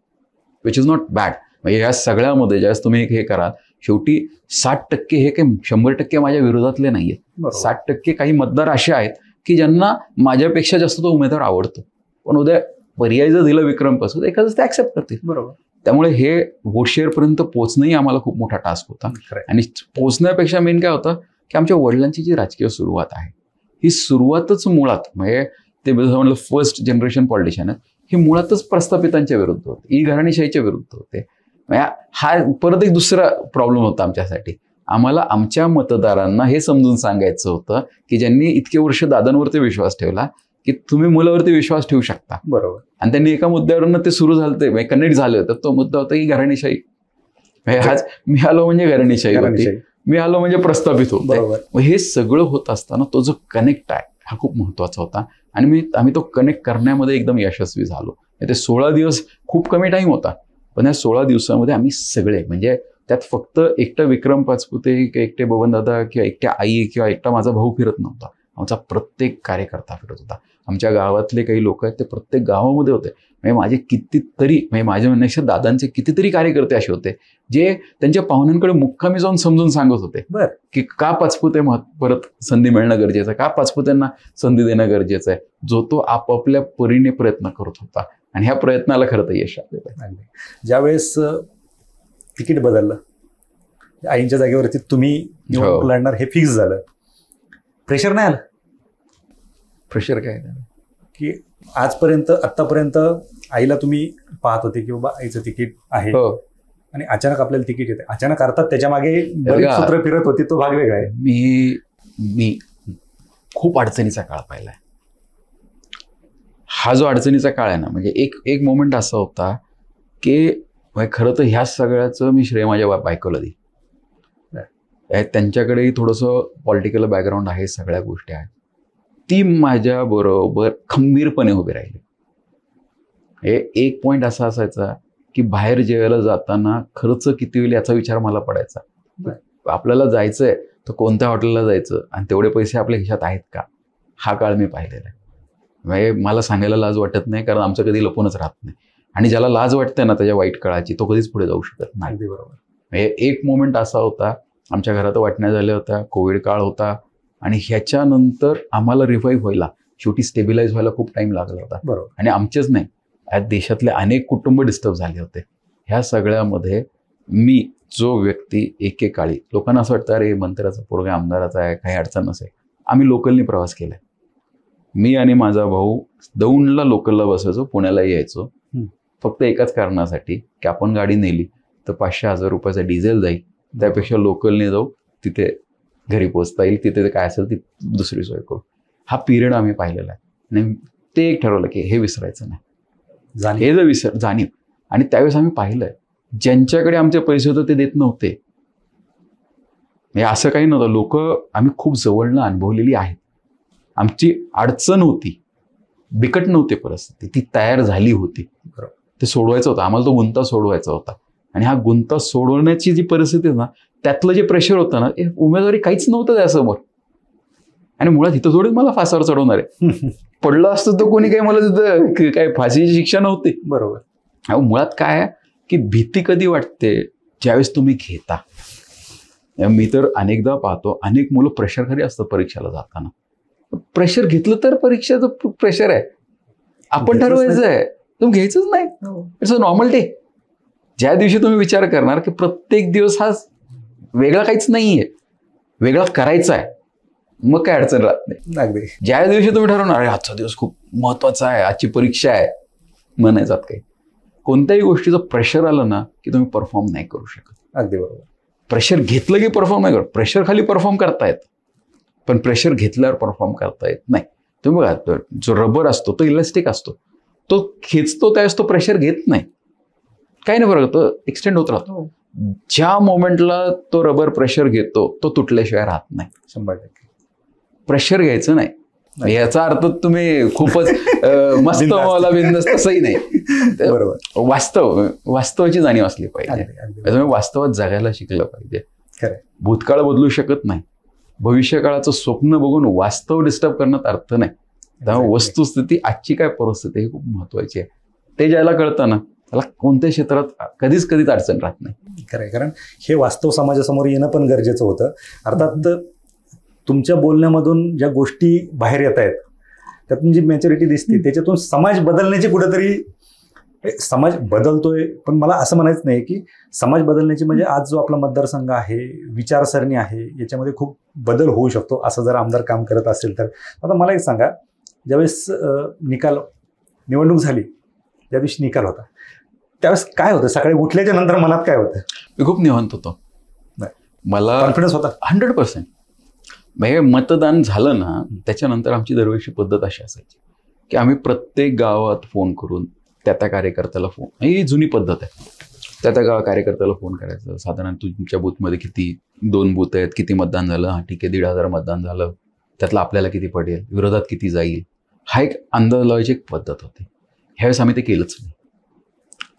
विच इज नॉट बॅड. म्हणजे या सगळ्यामध्ये ज्यावेळेस तुम्ही हे कराल, शेवटी 60% हे काही 100% माझ्या विरोधातले नाहीये. 60% काही मतदार असे आहेत की ज्यांना माझ्यापेक्षा जास्त तो उमेदवार आवडतो, पण उद्या पर्याय जर दिला विक्रमपासून एखादंच ते ऍक्सेप्ट करतील. बरोबर. त्यामुळे हे वोटशेअर पर्यंत पोहोचणंही आम्हाला खूप मोठा टास्क होता. आणि पोहोचण्यापेक्षा मेन काय होतं की आमच्या वडिलांची जी राजकीय सुरुवात आहे ही सुरुवातच मुळात, म्हणजे ते म्हणलं फर्स्ट जनरेशन पॉलिटिशियन आहेत, ही मुळातच प्रस्थापितांच्या विरुद्ध होते, घराणेशाहीच्या विरुद्ध होते. हा परत एक दुसरा प्रॉब्लेम होता आमच्यासाठी. आम्हाला आमच्या मतदारांना हे समजून सांगायचं होतं की ज्यांनी इतके वर्ष दादांवरती विश्वास ठेवला की तुम्ही मुलावरती विश्वास ठेवू शकता. बरोबर. आणि त्यांनी एका मुद्द्यावरनं ते सुरू झालं, ते कनेक्ट झालं होतं. तो मुद्दा होता की घराणेशाही. हाच मी आलो म्हणजे घराणेशाही होती, मी आलो म्हणजे प्रस्थापित होतो. हे सगळं होत असताना तो जो कनेक्ट आहे हा खूप महत्वाचा होता. आणि आम्ही तो कनेक्ट करण्यामध्ये एकदम यशस्वी झालो. ते 16 दिवस खूप कमी टाइम होता, पण या 16 दिवसामध्ये आम्ही सगळे, म्हणजे त्यात फक्त एकटा विक्रम पाचपुते, एकटे बबनदादा किंवा एकट्या आई किंवा एकटा माझा भाऊ फिरत नव्हता. आमचा प्रत्येक कार्यकर्ता फिरत होता. आमच्या गावातले काही लोक आहेत ते प्रत्येक गावामध्ये होते. म्हणजे माझे कितीतरी, म्हणजे माझ्या म्हणण्यापेक्षा दादांचे कितीतरी कार्यकर्ते असे होते जे त्यांच्या पाहुण्यांकडे मुक्कामी जाऊन समजून सांगत होते की का पाचपुते परत संधी मिळणं गरजेचं आहे, का पाचपुत्यांना संधी देणं गरजेचं आहे. जो तो आपापल्या परीने प्रयत्न करत होता आणि ह्या प्रयत्नाला खरं तर यश आलेलं आहे. ज्यावेळेस तिकीट बदललं, आईंच्या जागेवरती तुम्ही निवडणूक लढणार हे फिक्स झालं, प्रेशर नाही आलं? प्रेशर काय की आजपर्यंत आतापर्यंत आईला तुम्ही पाहत होते की बाबा आईचं तिकीट आहे आणि अचानक आपल्याला तिकीट येते, अचानक अर्थात त्याच्या मागे बरीच सूत्र फिरत होती, तो भाग वेगळा आहे. मी खूप अडचणीचा काळ पाहिलाय. हा जो अडचणीचा काळ आहे ना, म्हणजे एक मोमेंट असा होता की खरं तर ह्या सगळ्याचं मी श्रेय माझ्या बायकोला देईन. त्यांच्याकडेही थोडंसं पॉलिटिकल बॅकग्राऊंड आहे, सगळ्या गोष्टी आहेत. ती माझ्या बरोबर खंबीरपणे उभी राहिली. हे एक पॉईंट असा असायचा की बाहेर जेवायला जाताना खर्च किती होईल याचा विचार मला पडायचा. आपल्याला जायचंय तर कोणत्या हॉटेलला जायचं आणि तेवढे पैसे आपल्या खिशात आहेत का, हा काळ मी पाहिलेला आहे. म्हणजे मला सांगायला लाज वाटत नाही, कारण आमचं कधी लपूनच राहत नाही. आणि ज्याला लाज वाटते ना त्याच्या वाईट काळाची, तो कधीच पुढे जाऊ शकत नाही. बरोबर. म्हणजे एक मोमेंट असा होता, आमच्या घरात वाटण्या झाल्या होत्या, कोविड काळ होता आणि ह्याच्यानंतर आम्हाला रिवाईव्ह व्हायला, शेवटी स्टेबिलाईज व्हायला खूप टाइम लागला होता. बरोबर. आणि आमचेच नाही, या देशातले अनेक कुटुंब डिस्टर्ब झाले होते. ह्या सगळ्यामध्ये मी जो व्यक्ती एकेकाळी, लोकांना असं वाटतं अरे मंत्र्याचा पोरगा आमदाराचा आहे, काही अडचण नसेल. आम्ही लोकलनी प्रवास केलाय. मी आणि माझा भाऊ दौंडला लोकलला बसायचो, पुण्याला यायचो, फक्त एकाच कारणासाठी की आपण गाडी नेली तर 500-1000 रुपयाचा डिझेल जाईल, त्यापेक्षा लोकलने जाऊ, तिथे घरी पोहोचता येईल, तिथे काय असेल ती दुसरी सोय करू. हा पिरियड आम्ही पाहिलेला आहे आणि ते एक ठरवलं की हे विसरायचं नाही. हे जर जाणीव. आणि त्यावेळेस आम्ही पाहिलंय ज्यांच्याकडे आमचे पैसे होते ते देत नव्हते. म्हणजे असं काही नव्हतं, लोक आम्ही खूप जवळनं अनुभवलेली आहेत. आमची अडचण होती, बिकट नव्हती परिस्थिती, ती तयार झाली होती. ते सोडवायचं होतं आम्हाला, तो गुंता सोडवायचा होता. आणि हा गुंता सोडवण्याची जी परिस्थिती आहे ना, त्यातलं जे प्रेशर होतं ना, उमेदवारी काहीच नव्हतं त्यासमोर. आणि मुळात इथं थोडीच मला फासावर चढवणार आहे. पडलं असतं तर कोणी काही मला तिथं काय फाशीची शिक्षा नव्हती. बरोबर. मुळात काय आहे की भीती कधी वाटते ज्यावेळेस तुम्ही घेता. मी तर अनेकदा पाहतो, अनेक मुलं प्रेशर खाली असतं परीक्षेला जाताना. प्रेशर घेतलं तर परीक्षेचं प्रेशर आहे, आपण ठरवायचं आहे, तुम्ही घ्यायचंच नाही. It's a normal day. ज्या दिवशी तुम्ही विचार करणार की प्रत्येक दिवस हा वेगळा काहीच नाहीये, वेगळा करायचा आहे, मग काय अडचण राहत नाही. ज्या दिवशी तुम्ही ठरवणार अरे आजचा दिवस खूप महत्वाचा आहे, आजची परीक्षा आहे म्हणायचात काही, कोणत्याही गोष्टीचं प्रेशर आलं ना की तुम्ही परफॉर्म नाही करू शकत. अगदी बरोबर. प्रेशर घेतलं की परफॉर्म नाही करत. प्रेशर खाली परफॉर्म करता येत, पण प्रेशर घेतल्यावर परफॉर्म करता येत नाही. तुम्ही बघा, जो रबर असतो तो इलास्टिक असतो, तो खेचतो त्यावेळेस तो प्रेशर घेत नाही, काही नाही फरक, तो एक्सटेंड होत राहतो. ज्या मोमेंटला तो रबर प्रेशर घेतो तो तुटल्याशिवाय राहत नाही. 100%. प्रेशर घ्यायचं नाही याचा अर्थ तुम्ही खूपच मस्त मला बिंदस्त, तसंही नाही. बरोबर. वास्तवाची जाणीव असली पाहिजे. तुम्ही वास्तवात जगायला शिकलं पाहिजे. भूतकाळ बदलू शकत नाही, भविष्यकाळाचं स्वप्न बघून वास्तव डिस्टर्ब करण्यात अर्थ नाही. त्यामुळे वस्तुस्थिती, आजची काय परिस्थिती हे खूप महत्वाची आहे. ते ज्याला कळतं ना त्याला कोणत्या क्षेत्रात कधीच अडचण राहत नाही. खरंय, कारण हे वास्तव समाजासमोर येणं पण गरजेचं होतं. अर्थात तुमच्या बोलण्यामधून ज्या गोष्टी बाहेर येत आहेत त्यातून जी मॅच्युरिटी दिसते, त्याच्यातून समाज बदलण्याची कुठेतरी समाज बदलतोय. पण मला असं म्हणायचं नाही की समाज बदलण्याची म्हणजे आज जो आपला मतदारसंघ आहे, विचारसरणी आहे, याच्यामध्ये खूप बदल होऊ शकतो असं जर आमदार काम करत असेल तर. आता मला एक सांगा, ज्यावेळेस निवडणूक झाली, ज्या दिवशी निकाल होता त्यावेळेस काय होतं? सकाळी उठल्याच्या नंतर मनात काय होतं? मी खूप निवांत होतो, मला कॉन्फिडन्स होता 100%. म्हणजे मतदान झालं ना त्याच्यानंतर आमची दरवर्षी पद्धत अशी असायची की आम्ही प्रत्येक गावात फोन करून त्या कार्यकर्त्याला फोन, ही जुनी पद्धत आहे, त्या कार्यकर्त्याला फोन करायचं. साधारण तुमच्या बूथमध्ये किती, 2 बूथ आहेत, किती मतदान झालं, हा ठीक आहे 1,500 मतदान झालं, त्यातलं आपल्याला किती पडेल, विरोधात किती जाईल, हा एक अंदाज लावायची एक पद्धत होती. ह्यावेळेस आम्ही ते केलंच नाही.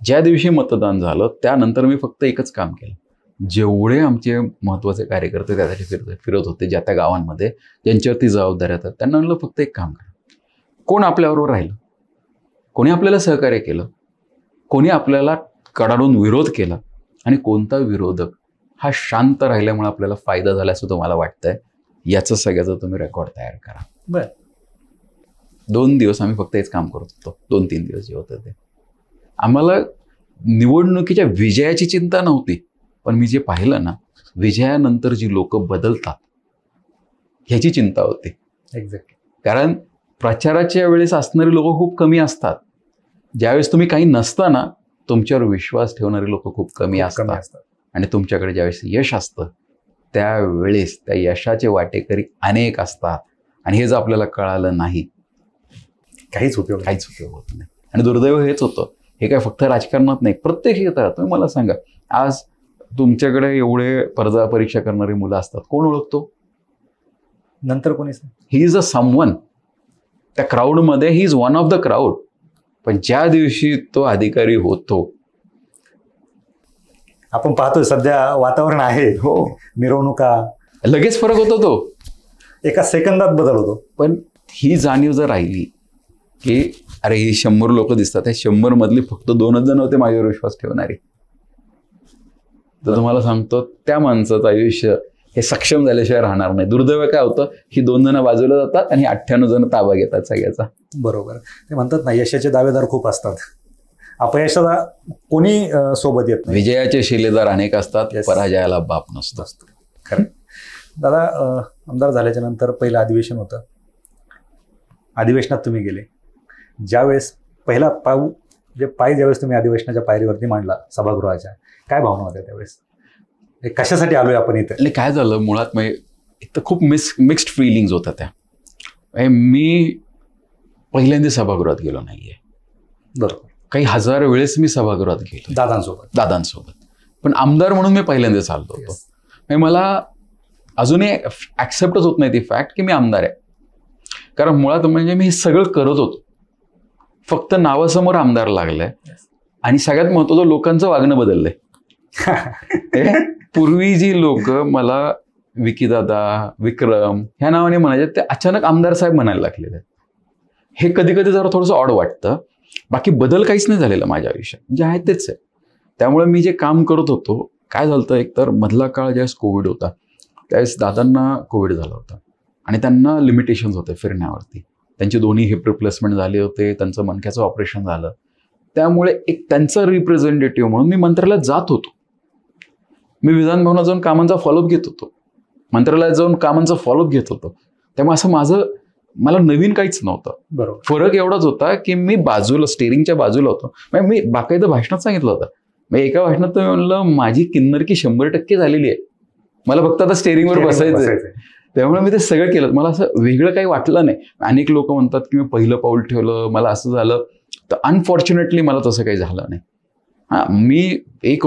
ज्या दिवशी मतदान झालं त्यानंतर मी फक्त एकच काम केलं, जेवढे आमचे महत्त्वाचे कार्यकर्ते त्यासाठी फिरत होते ज्या त्या गावांमध्ये ज्यांच्यावरती जबाबदाऱ्या आहेत त्यांना म्हणलं फक्त एक काम करा, कोण आपल्याबरोबर राहिलं, कोणी आपल्याला सहकार्य केलं, कोणी आपल्याला कडाडून विरोध केला आणि कोणता विरोधक हा शांत राहिल्यामुळे आपल्याला फायदा झाला असं तुम्हाला वाटतंय, याचं सगळ्याचं तुम्ही रेकॉर्ड तयार करा. बरं. 2 दिवस आम्ही फक्त हेच काम करत होतो. 2-3 दिवस जे होतं ते आम्हाला निवडणुकीच्या विजयाची चिंता नव्हती, पण मी जे पाहिलं ना, विजयानंतर जी लोक बदलतात ह्याची चिंता होती. एक्झॅक्टली. कारण प्रचाराच्या वेळेस असणारी लोक खूप कमी असतात. ज्यावेळेस तुम्ही काही नसता ना, तुमच्यावर विश्वास ठेवणारी लोक खूप कमी असतात. आणि तुमच्याकडे ज्यावेळेस यश असतं त्यावेळेस त्या यशाचे वाटेकरी अनेक असतात. आणि हे जर आपल्याला कळालं नाही, काहीच उपयोग होत नाही. आणि दुर्दैव हेच होतं. हे काय फक्त राजकारणात नाही, प्रत्येक क्षेत्रात. तुम्ही मला सांगा, आज तुमच्याकडे एवढे स्पर्धा परीक्षा करणारी मुलं असतात, कोण ओळखतो? नंतर कोणीच नाही. He is a someone. त्या क्राऊडमध्ये he is one of the crowd. पण ज्या दिवशी तो अधिकारी होतो, आपण पाहतोय सध्या वातावरण आहे, हो, मिरवणुका, लगेच फरक होतो, तो एका सेकंदात बदल होतो. पण ही जाणीव जर राहिली की अरे ही 100 लोक दिसतात, हे 100 मधली फक्त 2च जण होते माझ्यावर विश्वास ठेवणारे, तर तुम्हाला सांगतो त्या माणसाचं आयुष्य हे सक्षम झाल्याशिवाय राहणार नाही. दुर्दैव काय होतं, ही 2 जण बाजूला जातात आणि 98 जण ताबा घेतात सगळ्याचा. बरोबर. ते म्हणतात ना, यशाचे दावेदार खूप असतात, अपयशाला कोणी सोबत येत नाही. विजयाचे शिलेदार अनेक असतात, पराजयाला बाप नसतो. खरं. दादा, आमदार झाल्याच्या नंतर पहिलं अधिवेशन होतं. अधिवेशनात तुम्ही गेले. ज्यावेळेस पहिला पाय ज्यावेळेस तुम्ही अधिवेशनाच्या पायरीवरती मांडला सभागृहाच्या, काय भावना होत्या त्यावेळेस? कशासाठी आलोय आपण इथे? आणि काय झालं मुळात, इथं खूप मिक्स्ड फिलिंग्स होत्या त्या. मी पहिल्यांदा सभागृहात गेलो नाहीये. बरोबर. काही 1000 वेळेस मी सभागृहात गेलो दादांसोबत, पण आमदार म्हणून मी पहिल्यांदाच आलो होतो. मला अजूनही ऍक्सेप्टच होत नाही ती फॅक्ट की मी आमदार आहे. कारण मुळात म्हणजे मी हे सगळं करत होतो, फक्त नावासमोर आमदार लागलंय. आणि सगळ्यात महत्त्वाचं, लोकांचं वागणं बदललंय. पूर्वी जी लोक मला विकीदादा, विक्रम ह्या नावाने म्हणायचे, ते अचानक आमदार साहेब म्हणायला लागलेले. हे कधी कधी जरा थोडंसं ऑड वाटतं. बाकी बदल काहीच नाही झालेला माझ्या आयुष्यात, जे आहे तेच आहे. त्यामुळे मी जे काम करत होतो, काय झालं, एक तर मधला काळ ज्यावेळेस कोविड होता, त्यावेळेस दादांना कोविड झाला होता आणि त्यांना लिमिटेशन्स होते फिरण्यावरती. त्यांचे दोन्ही हिप रिप्लेसमेंट झाले होते, त्यांचं मणक्याचं ऑपरेशन झालं. त्यामुळे एक त्यांचा रिप्रेझेंटेटिव्ह म्हणून मी मंत्रालयात जात होतो. मी विधानभवनात जाऊन कामांचा फॉलोअप घेत होतो, मंत्रालयात जाऊन कामांचा फॉलोअप घेत होतो. त्यामुळे असं मला नवीन काहीच नव्हतं. बरोबर. फरक एवढाच होता की मी बाजूला, स्टेरिंगच्या बाजूला होतो. मी बाकायदा भाषणात सांगितलं होतं, एका भाषणात तुम्ही म्हणलं माझी किन्नरकी 100% झालेली आहे, मला फक्त आता स्टेरिंगवर बसायचं. त्यामुळे मी ते सगळं केलं. मला असं वेगळं काही वाटलं नाही. अनेक लोक म्हणतात की मी पहिलं पाऊल ठेवलं, मला असं झालं, तर अनफॉर्च्युनेटली मला तसं काही झालं नाही. मी एक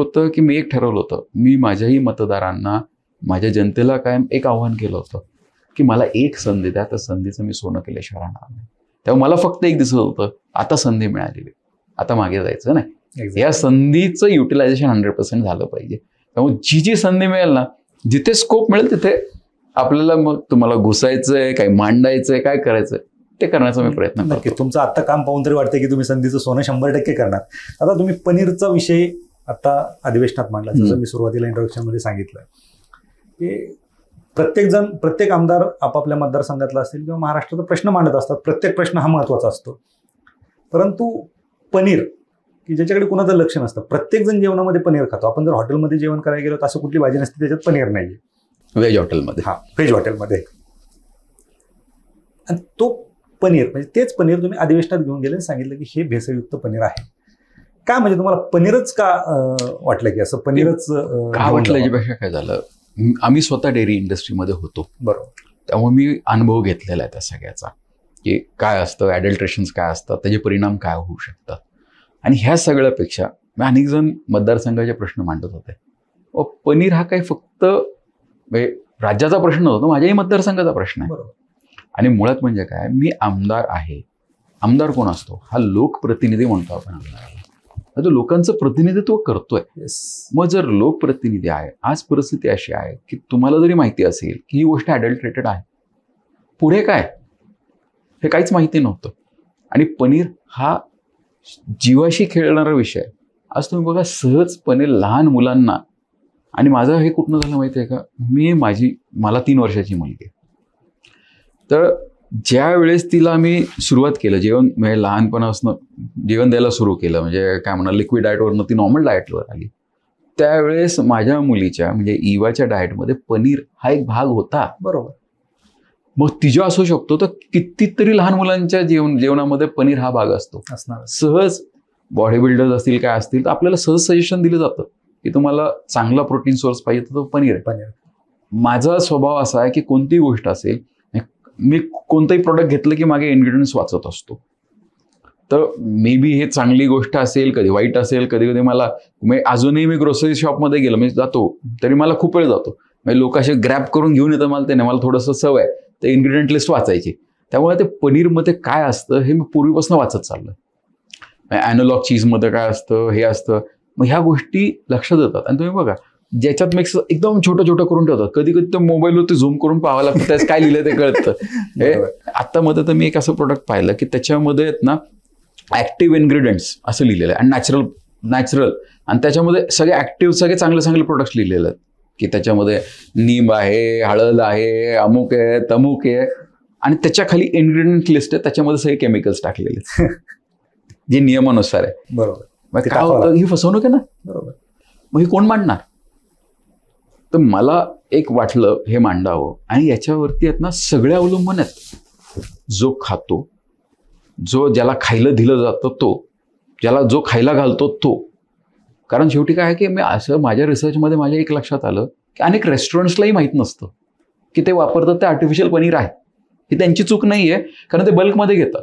ठरवलं होतं, मी माझ्याही मतदारांना, माझ्या जनतेला कायम एक आव्हान केलं होतं की मला एक संधी द्या, त्या संधीचं मी सोनं केल्याशिवाय राहणार नाही. तेव्हा मला फक्त एक दिसत होतं, आता संधी मिळालेली, आता मागे जायचं नाही. या संधीचं युटिलायझेशन 100% झालं पाहिजे. त्यामुळे जी संधी मिळेल ना, जिथे स्कोप मिळेल तिथे आपल्याला मग तुम्हाला घुसायचंय, काही मांडायचंय, काय करायचंय ते करण्याचा मी प्रयत्न करतो. तुमचं आता काम पाहून तरी वाटतं की तुम्ही संधीचं सोनं 100% करणार. आता तुम्ही पनीरचा विषय आता अधिवेशनात मांडला, जसं मी सुरुवातीला इंट्रोडक्शनमध्ये सांगितलं की प्रत्येक आमदार आपापल्या मतदारसंघातला असतील किंवा महाराष्ट्राचा प्रश्न मांडत असतात. प्रत्येक प्रश्न हा महत्त्वाचा असतो. परंतु पनीर, की ज्याच्याकडे कुणाचं लक्ष नसतं, प्रत्येकजण जेवणामध्ये पनीर खातो. आपण जर हॉटेलमध्ये जेवण करायला गेलो तर असं कुठली भाजी नसते त्याच्यात पनीर नाही. व्हेज हॉटेलमध्ये, व्हेज हॉटेलमध्ये. आणि तो पनीर, म्हणजे तेच पनीर तुम्ही अधिवेशनात घेऊन गेले आणि सांगितलं की हे भेसळयुक्त पनीर आहे. काय म्हणजे तुम्हाला पनीरच का वाटलं की असं पनीरच का वाटलं? याच्यापेक्षा काय झालं, आम्ही स्वतः डेअरी इंडस्ट्रीमध्ये होतो. बरोबर. त्यामुळे मी अनुभव घेतलेला आहे त्या सगळ्याचा, की काय असतं, ॲडल्ट्रेशन्स काय असतात, त्याचे परिणाम काय होऊ शकतात. आणि ह्या सगळ्यापेक्षा मी अनेक जण मतदारसंघाचे प्रश्न मांडत होते. पनीर हा काही फक्त राज्याचा प्रश्न होता, माझ्याही मतदारसंघाचा प्रश्न आहे. बरोबर. आणि मुळात म्हणजे काय, मी आमदार आहे. आमदार कोण असतो? हा लोकप्रतिनिधी म्हणतो आपण आमदार. तो लोकांचं प्रतिनिधित्व करतोय. Yes. मग जर लोकप्रतिनिधी आहे, आज परिस्थिती अशी आहे की तुम्हाला जरी माहिती असेल की ही गोष्ट अडल्ट्रेटेड आहे, पुढे काय हे काहीच माहिती नव्हतं. आणि पनीर हा जीवाशी खेळणारा विषय. आज तुम्ही बघा सहजपणे लहान मुलांना, आणि माझं हे कुठनं झालं माहिती आहे का, मला 3 वर्षाची मुलगी आहे. तर ज्या वेळेस तिला मी सुरुवात केलं जेवण, म्हणजे लहानपणापासून जेवण द्यायला सुरू केलं, म्हणजे काय म्हणा लिक्विड डाएटवरनं ती नॉर्मल डाएटवर आली, त्यावेळेस माझ्या मुलीच्या म्हणजे इवाच्या डाएटमध्ये पनीर हा एक भाग होता. बरोबर. मग तिच्या असू शकतो तर कितीतरी लहान मुलांच्या जेवणामध्ये पनीर हा भाग असतो. सहज बॉडी बिल्डर्स असतील काय असतील तर आपल्याला सहज सजेशन दिलं जातं की तुम्हाला चांगला प्रोटीन सोर्स पाहिजे तर तो पनीर आहे. माझा स्वभाव असा आहे की कोणतीही गोष्ट असेल, मी कोणतंही प्रोडक्ट घेतलं की मागे इन्ग्रेडियंट्स वाचत असतो. तर मे बी हे चांगली गोष्ट असेल, कधी वाईट असेल, कधी कधी मला अजूनही मी ग्रोसरी शॉपमध्ये गेलो, मी जातो तरी मला खूप वेळ जातो, म्हणजे लोक असे ग्रॅब करून घेऊन येतं, मला ते नाही, मला थोडंसं सवय आहे ते इन्ग्रेडियंट लिस्ट वाचायची. त्यामुळे ते पनीरमध्ये काय असतं हे मी पूर्वीपासून वाचत चाललं. ॲनोलॉग चीजमध्ये काय असतं, हे असतं, मग ह्या गोष्टी लक्षात येतात. आणि तुम्ही बघा ज्याच्यात मिक्स एकदम छोटं छोटं करून ठेवतात, कधी कधी तर मोबाईलवरती झूम करून पाहावं लागतं, त्याच काय लिहिलं ते कळतं. हे आता मध्ये तर मी एक असं प्रोडक्ट पाहिलं की त्याच्यामध्ये आहेत ना ऍक्टिव्ह इन्ग्रेडियंट्स असं लिहिलेलं आहे आणि नॅचरल, आणि त्याच्यामध्ये सगळे ऍक्टिव्ह सगळे चांगले चांगले प्रोडक्ट्स लिहिलेले आहेत की त्याच्यामध्ये नीम आहे, हळद आहे, अमुक आहे, तमुक आहे, आणि त्याच्या खाली इन्ग्रेडियंट लिस्ट आहे, त्याच्यामध्ये सगळे केमिकल्स टाकलेले आहेत जे नियमानुसार आहे. बरोबर. मग काय होतं, ही फसवणूक आहे ना. बरोबर. मग ही कोण मांडणार? तर मला एक वाटलं हे मांडावं, आणि याच्यावरती आहेत ना सगळे अवलंबून आहेत. जो खातो, ज्याला खायला दिलं जातं तो, ज्याला जो खायला घालतो तो. कारण शेवटी काय आहे की मी असं माझ्या रिसर्चमध्ये माझ्या एक लक्षात आलं की अनेक रेस्टॉरंट्सलाही माहीत नसतं की ते वापरतात ते आर्टिफिशियल पनीर आहे. ही त्यांची चूक नाही आहे, कारण ते बल्कमध्ये घेतात.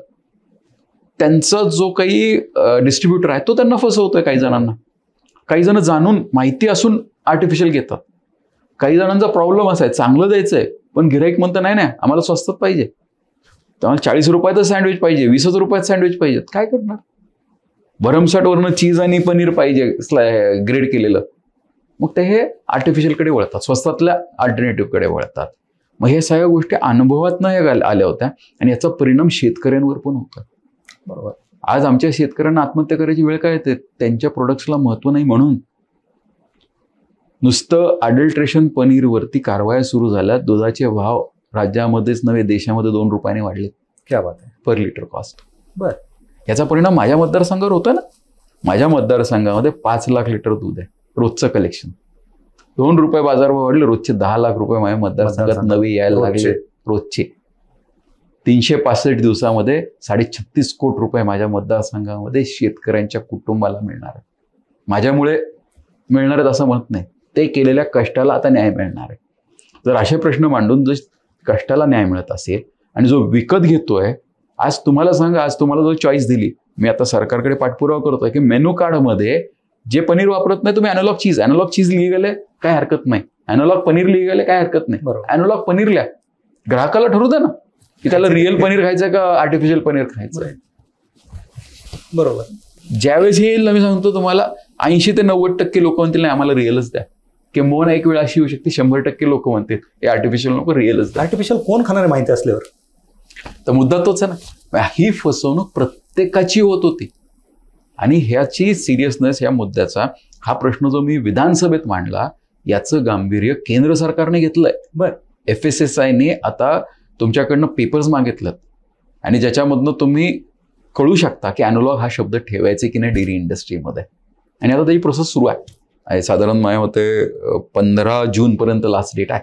त्यांचा जो काही डिस्ट्रीब्युटर आहे तो त्यांना फसवतोय काही जणांना. काही जण जाणून माहिती असून आर्टिफिशियल घेतात. काही जणांचा प्रॉब्लेम असा आहे, चांगलं द्यायचं आहे पण गिराईक म्हणतं नाही नाही आम्हाला स्वस्तात पाहिजे, त्यामुळे 40 रुपयाचं सँडविच पाहिजे, 20 रुपयात सँडविच पाहिजेत. काय करणार? भरमसाठवरनं चीज आणि पनीर पाहिजे ग्रेड केलेलं. मग ते हे आर्टिफिशियलकडे वळतात, स्वस्तातल्या अल्टरनेटिव्हकडे वळतात. मग हे सगळ्या गोष्टी अनुभवात आल्या होत्या आणि याचा परिणाम शेतकऱ्यांवर पण होता. बरोबर. आज आमच्या शेतकऱ्यांना आत्महत्या करायची वेळ काय येते, त्यांच्या प्रोडक्ट्सला महत्व नाही म्हणून. नुसतं अडल्ट्रेशन पनीरवरती कारवाया सुरू झाल्या. दुधाचे भाव राज्यामध्येच नव्हे देशामध्ये 2 रुपयाने वाढले. क्या बात आहे. Per litre cost. बर. याचा परिणाम माझ्या मतदारसंघावर होता ना. माझ्या मतदारसंघामध्ये 5 लाख लिटर दूध आहे रोजचं कलेक्शन. 2 रुपये बाजारभाव वाढले, रोजचे 10 लाख रुपये माझ्या मतदारसंघात नवे यायला लागले रोजचे. 365 दिवसामध्ये 36.5 कोटी रुपये माझ्या मतदारसंघामध्ये शेतकऱ्यांच्या कुटुंबाला मिळणार आहे. माझ्यामुळे मिळणार आहेत असं म्हणत नाही, ते केलेल्या कष्टाला आता न्याय मिळणार आहे. जर असे प्रश्न मांडून जर कष्टाला न्याय मिळत असेल आणि जो विकत घेतोय, आज तुम्हाला सांगा, आज तुम्हाला जो चॉईस दिली, मी आता सरकारकडे पाठपुरावा करतोय की मेनू कार्डमध्ये जे पनीर वापरत नाही तुम्ही अॅनालॉग चीज लिहिलेलं आहे काय हरकत नाही, अॅनालॉग पनीर लिहिलेलं काय हरकत नाही, अॅनालॉग पनीर लिहा. ग्राहकाला ठरवू द्या ना की त्याला रिअल पनीर खायचं का आर्टिफिशियल पनीर खायचं. बरोबर. ज्यावेळेस हे येईल ना, मी सांगतो तुम्हाला 80 ते 90% लोक म्हणतील नाही आम्हाला रिअलच द्या. किंवा एक वेळ अशी येऊ शकते 100% लोक म्हणतील हे आर्टिफिशियल नको, रिअलच द्या. आर्टिफिशियल कोण खाणार माहिती असल्यावर? तर मुद्दा तोच आहे ना. ही फसवणूक प्रत्येकाची होत होती आणि ह्याची सिरियसनेस या मुद्द्याचा, हा प्रश्न जो मी विधानसभेत मांडला याचं गांभीर्य केंद्र सरकारने घेतलंय. बर. FSSAIने आता तुमच्याकडनं पेपर्स मागितलं आणि ज्याच्यामधनं तुम्ही कळू शकता की अॅनोलॉग हा शब्द ठेवायचे की नाही डेअरी इंडस्ट्रीमध्ये. आणि आता त्याची प्रोसेस सुरू आहे. साधारण माझ्या मते 15 जूनपर्यंत लास्ट डेट आहे.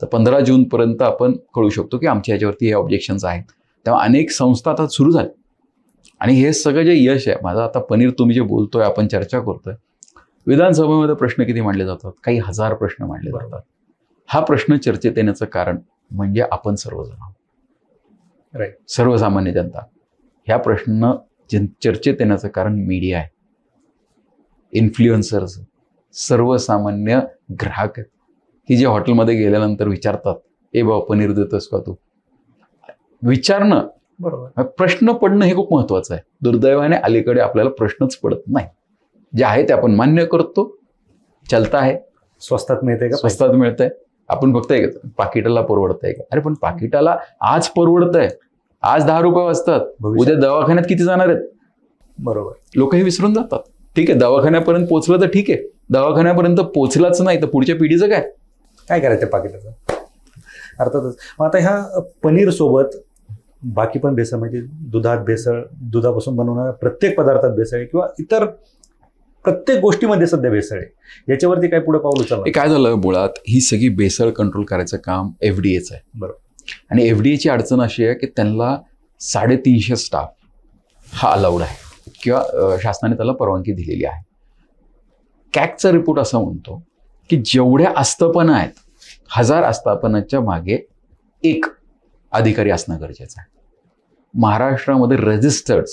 तर 15 जूनपर्यंत आपण कळू शकतो की आमच्या ह्याच्यावरती हे ऑब्जेक्शन्स आहेत. तेव्हा अनेक संस्था आता सुरू झाल्या आणि हे सगळं जे यश आहे माझं, आता पनीर तुम्ही जे बोलतोय, आपण चर्चा करतोय, विधानसभेमध्ये प्रश्न किती मांडले जातात? काही हजार प्रश्न मांडले जातात. हा प्रश्न चर्चेत येण्याचं कारण म्हणजे आपण सर्वजण आहोत, राईट, सर्वसामान्य जनता. ह्या प्रश्न चर्चेत येण्याचं कारण मीडिया आहे, इन्फ्लुएन्सर्स, सर्वसामान्य ग्राहक आहेत की जे हॉटेलमध्ये गेल्यानंतर विचारतात, ए बाबा पनीर देतोस का तू? विचारणं, बरोबर, प्रश्न पडणं हे खूप महत्वाचं आहे. दुर्दैवाने अलीकडे आपल्याला प्रश्नच पडत नाही. जे आहे ते आपण मान्य करतो, चलता आहे, स्वस्तात मिळते का? स्वस्तात मिळतंय. आपण फक्त पाकिटाला परवडतंय का? अरे पण पाकिटाला आज परवडतंय, आज 10 रुपये वाजतात, उद्या दवाखान्यात किती जाणार आहेत? बरोबर. लोक हे विसरून जातात. ठीक आहे, दवाखान्यापर्यंत पोहोचलं तर ठीक आहे, दवाखान्यापर्यंत पोहोचलाच नाही तर पुढच्या पिढीचं काय करायचं पाकिटाचं? अर्थातच. मग आता ह्या पनीर सोबत बाकी पण भेसळ, म्हणजे दुधात भेसळ, दुधापासून बनवणाऱ्या प्रत्येक पदार्थात भेसळ आहे किंवा इतर प्रत्येक गोष्टीमध्ये सध्या भेसळ आहे. याच्यावरती काय पुढे पाऊल उचललं? काय झालं, मुळात ही सगळी भेसळ कंट्रोल करायचं काम FDAचं आहे. बरोबर. आणि FDAची अडचण अशी आहे की त्यांना 350 स्टाफ हा अलाउड आहे किंवा शासनाने त्याला परवानगी दिलेली आहे. कॅगचा रिपोर्ट असा म्हणतो की जेवढ्या आस्थापना आहेत, 1000 आस्थापनाच्या मागे एक अधिकारी असणं गरजेचं आहे. महाराष्ट्रामध्ये रजिस्टर्ड